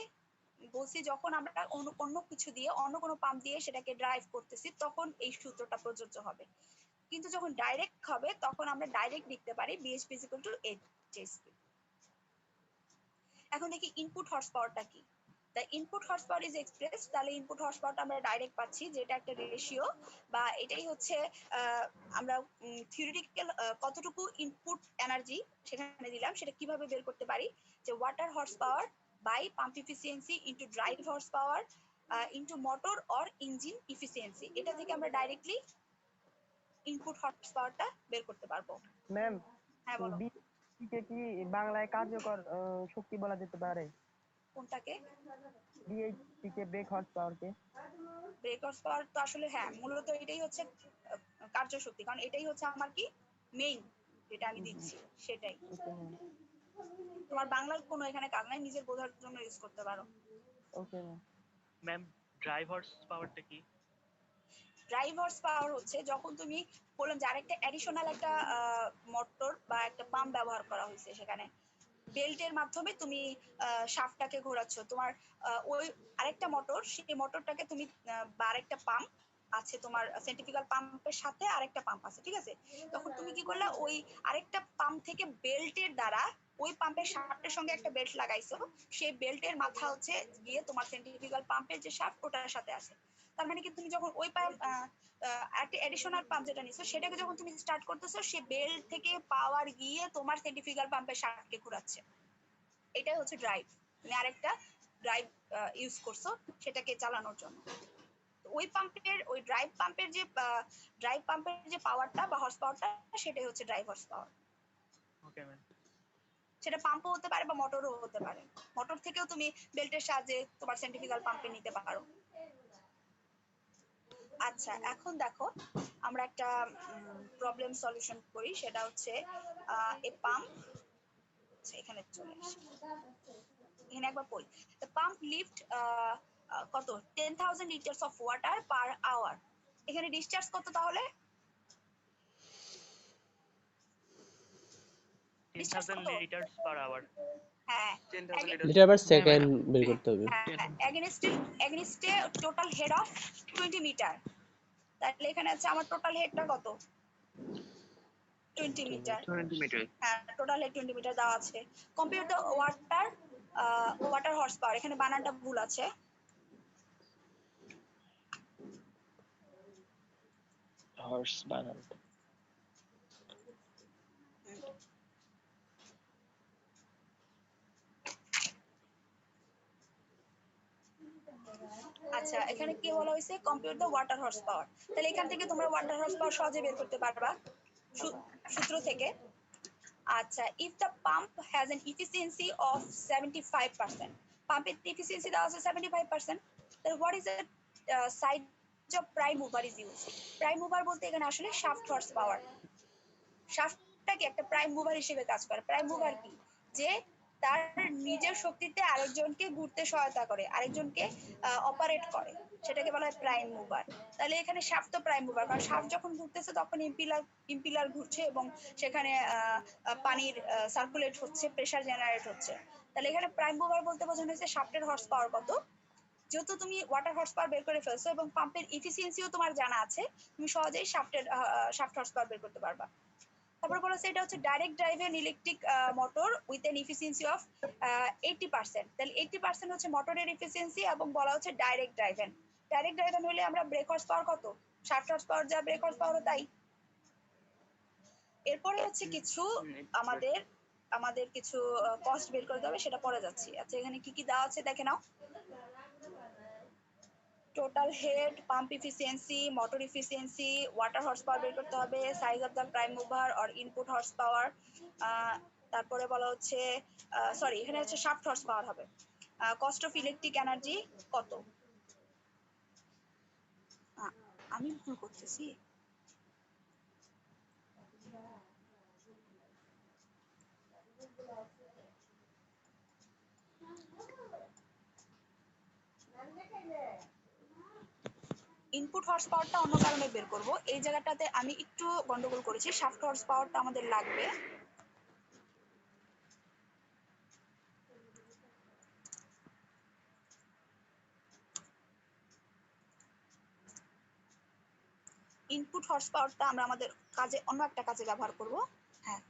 বলছি যখন আমরা অন্য কিছু দিয়ে অন্য কোনো পাম্প দিয়ে সেটাকে ড্রাইভ করতেছি তখন এই সূত্রটা প্রযোজ্য হবে, কিন্তু যখন ডাইরেক্ট হবে তখন আমরা ডাইরেক্ট লিখতে পারি BHP = HSP। এখন দেখি ইনপুট হর্স পাওয়ারটা কি। The input horse power is express, তাহলে ইনপুট হর্স পাওয়ারটা আমরা ডাইরেক্ট পাচ্ছি, যেটা একটা রেশিও বা এটাই হচ্ছে আমরা থিওরিটিক্যাল কতটুকু ইনপুট এনার্জি সেখানে দিলাম সেটা কিভাবে বের করতে পারি, যে water horse power by pump efficiency into drive horse power into motor or engine efficiency, এটা থেকে আমরা ডাইরেক্টলি ইনপুট হর্স পাওয়ারটা বের করতে পারবো।
ম্যাম
হ্যাঁ বলো।
বিকে কি বাংলায় কার্যকর শক্তি বলা যেতে পারে?
কোনটাকে?
বিএইচপি কে ব্রেক হর্স পাওয়ার কে?
ব্রেক হর্স পাওয়ার তো আসলে হ্যাঁ মূলত এটাই হচ্ছে কার্যশক্তি, কারণ এটাই হচ্ছে আমার কি মেইন যেটা আমি দিচ্ছি সেটাই। তোমার বাংলার কোনো এখানে কাজ নাই, নিজের বোঝার জন্য ইউজ করতে পারো।
ওকে
ম্যাম ড্রাইভ হর্স পাওয়ারটা কি?
ড্রাইভ হর্স পাওয়ার হচ্ছে যখন তুমি বললাম যে আরেকটা অ্যাডিশনাল একটা মোটর বা একটা পাম্প ব্যবহার করা হয়েছে, সেখানে বেল্টের মাধ্যমে তুমি শাফটটাকে ঘোরাচ্ছ, তোমার ওই আরেকটা মোটর, সেই মোটরটাকে তুমি বা আরেকটা পাম্প আছে তোমার সেন্ট্রিফিউগাল পাম্পের সাথে আরেকটা পাম্প আছে, ঠিক আছে, তখন তুমি কি করলা ওই আরেকটা পাম্প থেকে বেল্টের দ্বারা ওই পাম্পের শাফটের সঙ্গে একটা বেল্ট লাগাইছো, সেই বেল্টের মাথা হচ্ছে গিয়ে তোমার সেন্ট্রিফিউগাল পাম্পের যে শাফট ওটার সাথে আছে। তার মানে কি তুমি যখন ওই পাম্প একটা এডিশনাল পাম্প যেটা নিছো সেটাকে যখন তুমি স্টার্ট করতেছো, সে বেল্ট থেকে পাওয়ার গিয়ে তোমার সেন্ট্রিফিউগাল পাম্পের শাফটকে ঘোরাচ্ছে, এটাই হচ্ছে ড্রাইভ। তুমি আরেকটা ড্রাইভ ইউজ করছো সেটাকে চালানোর জন্য। ওই পাম্পের ওই ড্রাইভ পাম্পের যে পাওয়ারটা বা হর্স পাওয়ারটা সেটাই হচ্ছে ড্রাইভ হর্স পাওয়ার।
Okay ma'am.
সেটা পাম্পও হতে পারে বা মোটরও হতে পারে, মোটর থেকেও তুমি বেল্টের সাহায্যে তোমার সেন্ট্রিফিউগাল পাম্পে নিতে পারো। আচ্ছা এখন দেখো আমরা একটা প্রবলেম সলিউশন করি, সেটা হচ্ছে এ পাম্প, এখানে চলে আসি, এখানে একবার পড়ি। দ্য পাম্প লিফট কত 10,000 litres of water per hour, এখানে ডিসচার্জ কত তাহলে?
10,000 লিটারস পার আওয়ার।
হ্যাঁ,
লিটার পার সেকেন্ড বের করতে হবে।
এগেইনস্টে টোটাল হেড অফ 20 মিটার, তাহলে এখানে আছে আমার টোটাল হেডটা কত 20 মিটার। হ্যাঁ টোটাল হেড 20 মিটার দেওয়া আছে। Compute the water horse power, এখানে বানানটা ভুল আছে,
হর্স বানান
আচ্ছা এখানে কি বলা হয়েছে compute the water horse power, তাহলে এখান থেকে তোমরা ওয়াটার হর্স পাওয়ার সহজে বের করতে পারবা সূত্র থেকে। আচ্ছা if the pump has N efficiency of 75%, পাম্পের ইফিসিয়েন্সি দেওয়া আছে 75%, তাহলে what is the size of prime mover is use? Prime mover বলতে এখানে আসলে শাফট হর্স পাওয়ার, শাফটটা কি একটা প্রাইম মুভার হিসেবে কাজ করে। প্রাইম মুভার কি, যে তার নিজের শক্তিতে আরেকজনকে ঘুরতে সহায়তা করে, আরেকজনকে অপারেট করে, সেটাকে বলা হয় প্রাইম মুভার। তাহলে এখানে শাফট তো প্রাইম মুভার, কারণ শাফট যখন ঘুরতেছে তখন ইম্পিলার ঘুরছে এবং সেখানে পানির সার্কুলেট হচ্ছে, প্রেসার জেনারেট হচ্ছে। তাহলে এখানে প্রাইম মুভার বলতে বোঝানো হয়েছে শাফটের হর্স পাওয়ার কত। যেহেতু তুমি ওয়াটার হর্স পাওয়ার বের করে ফেলছো এবং পাম্পের ইফিসিয়েন্সিও তোমার জানা আছে, তুমি সহজেই শাফট হর্স পাওয়ার বের করতে পারবা। তারপর বলা হচ্ছে এটা হচ্ছে direct drive N electric motor with an efficiency of 80%, তাহলে 80% হচ্ছে মোটরের ইফিসিয়েন্সি এবং বলা হচ্ছে direct drive N. Direct drive N হলে আমরা ব্রেক হর্স পাওয়ার কত, শাফট হর্স পাওয়ার যা ব্রেক হর্স পাওয়ারও তাই। এরপরে হচ্ছে কিছু আমাদের কিছু কস্ট বের করতে হবে, সেটা পরে যাচ্ছি। আচ্ছা এখানে কি কি দেওয়া আছে দেখে নাও, total head, pump efficiency, motor efficiency, water horse power বের করতে হবে, size of the prime mover or input horsepower, তারপরে বলা হচ্ছে সরি এখানে হচ্ছে শাফট হর্স পাওয়ার হবে, কস্ট অফ ইলেকট্রিক এনার্জি কত। আমি ভুল করতেছি, ইনপুট হর্স পাওয়ারটা অন্য কারণে বের করব, এই জায়গাটাতে আমি একটু গন্ডগোল করেছি, শাফট হর্স পাওয়ারটা আমাদের লাগবে। ইনপুট হর্স পাওয়ারটা আমরা আমাদের কাজে অন্য একটা কাজে ব্যবহার করব। হ্যাঁ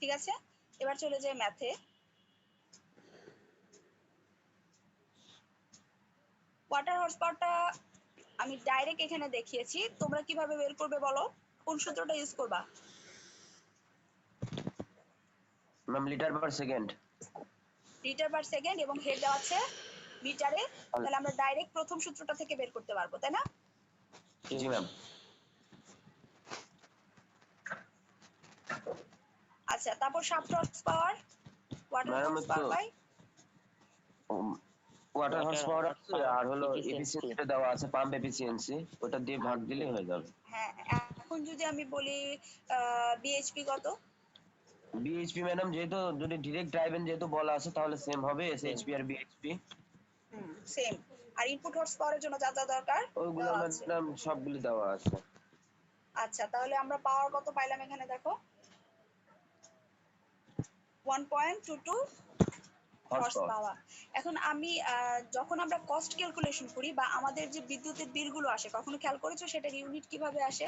ঠিক আছে, এবার চলে যাই ম্যাথে। ওয়াটার হর্স পাওয়ারটা আমি ডাইরেক্ট এখানে দেখিয়েছি, তোমরা কিভাবে বের করবে বলো, কোন সূত্রটা ইউজ করবা?
Ma'am litre per second.
Litre per second এবং হেড দেওয়া আছে মিটারে, তাহলে আমরা ডাইরেক্ট প্রথম সূত্রটা থেকে বের করতে পারবো, তাই না?
জি ম্যাম।
আচ্ছা, তারপর shaft horse power, water
madam
horse power by
water horse power আছে আর হলো এফিসিয়েন্সিটা দেওয়া আছে, পাম্প এফিসিয়েন্সি, ওটা দিয়ে ভাগ দিলেই হয়ে যাবে।
হ্যাঁ, এখন যদি আমি বলি বিএইচপি কত?
বিএইচপি ম্যাডাম যেহেতু যদি ডাইরেক্ট ড্রাইভেন যেহেতু বলা আছে তাহলে সেম হবে এসএইচপি আর বিএইচপি।
সেম। আর ইনপুট হর্স পাওয়ারের জন্য যা যা দরকার
ওইগুলো ম্যাডাম সবগুলো দেওয়া আছে।
আচ্ছা, তাহলে আমরা পাওয়ার কত পাইলাম এখানে দেখো, 1.22 হর্স পাওয়ার। এখন আমি যখন আমরা কস্ট ক্যালকুলেশন করি বা আমাদের যে বিদ্যুতের বিলগুলো আসে, কখনো খেয়াল করেছো সেটার ইউনিট কিভাবে আসে?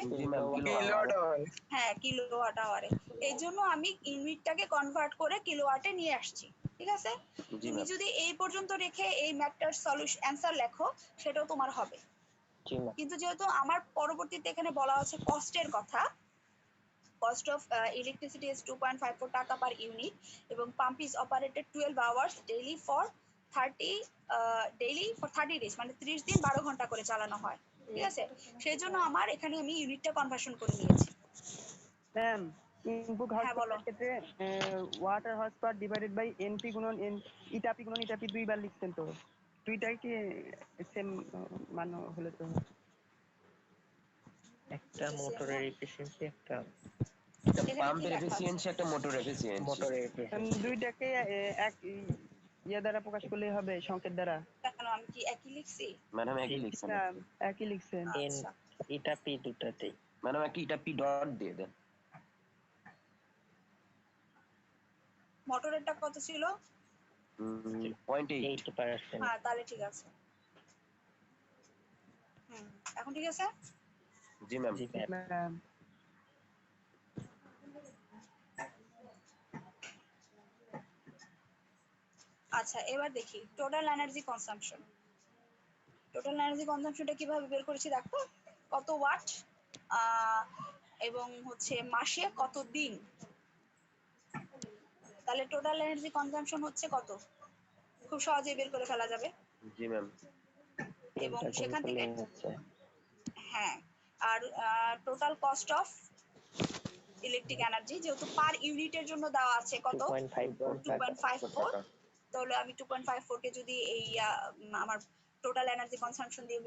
হ্যাঁ, কিলোওয়াট আওয়ারে। এই জন্য আমি ইউনিটটাকে কনভার্ট করে কিলোওয়াটে নিয়ে আসছি, ঠিক আছে? তুমি যদি এই পর্যন্ত রেখে এই ম্যাথটার সলিউশন অ্যানসার লেখো সেটাও তোমার হবে, কিন্তু যেহেতু আমার পরবর্তীতে এখানে বলা হচ্ছে কস্টের কথা, cost of electricity is 2.54 টাকা per unit এবং pump is operated 12 hours daily for 30 days, মানে 30 দিন 12 ঘন্টা করে চালানো হয়, ঠিক আছে? সেই জন্য আমার এখানে আমি ইউনিটটা কনভার্সন করে নিয়েছি।
ম্যাম ইনপুট হর্স পাওয়ারের ক্ষেত্রে water horse power divided by NP গুণন ইটাপি গুণন ইটাপি দুইবার লিখছেন, তো দুইটাই কি সেম মান হলে তো
একটা মোটরের এফিসিয়েন্সি, একটা
পাম্পের এফিসিয়েন্সি, একটা মোটর এফিসিয়েন্সি,
দুইটাকে এক ইয়া দ্বারা প্রকাশ করলে হবে, সংকেত দ্বারা।
কেন আমি কি একই লিখছি?
ম্যাডাম একই লিখছেন,
একই লিখছেন।
এটা পি দুটাতেই
ম্যাডাম একটা এটা পি ডট দিয়ে দেন।
মোটরেরটা কত ছিল?
0.8%।
হ্যাঁ, তাহলে ঠিক আছে। এখন ঠিক আছে?
জি ম্যাম।
আচ্ছা, এবার দেখি total energy consumption. Total energy কনসাম্পশনটা কিভাবে বের করেছি দেখো, কত ওয়াট এবং হচ্ছে মাসে কত দিন, তাহলে টোটাল এনার্জি কনজাম্পশন হচ্ছে কত, খুব সহজেই বের করে ফেলা যাবে।
জি ম্যাম।
এবং সেখান থেকে হ্যাঁ, আর total cost of electric energy যেহেতু পার ইউনিটের জন্য দেওয়া আছে কত 2.54, তাহলে আমি 2.54 কে যদি এই আমার টোটাল এনার্জি কনজাম্পশন দিয়ে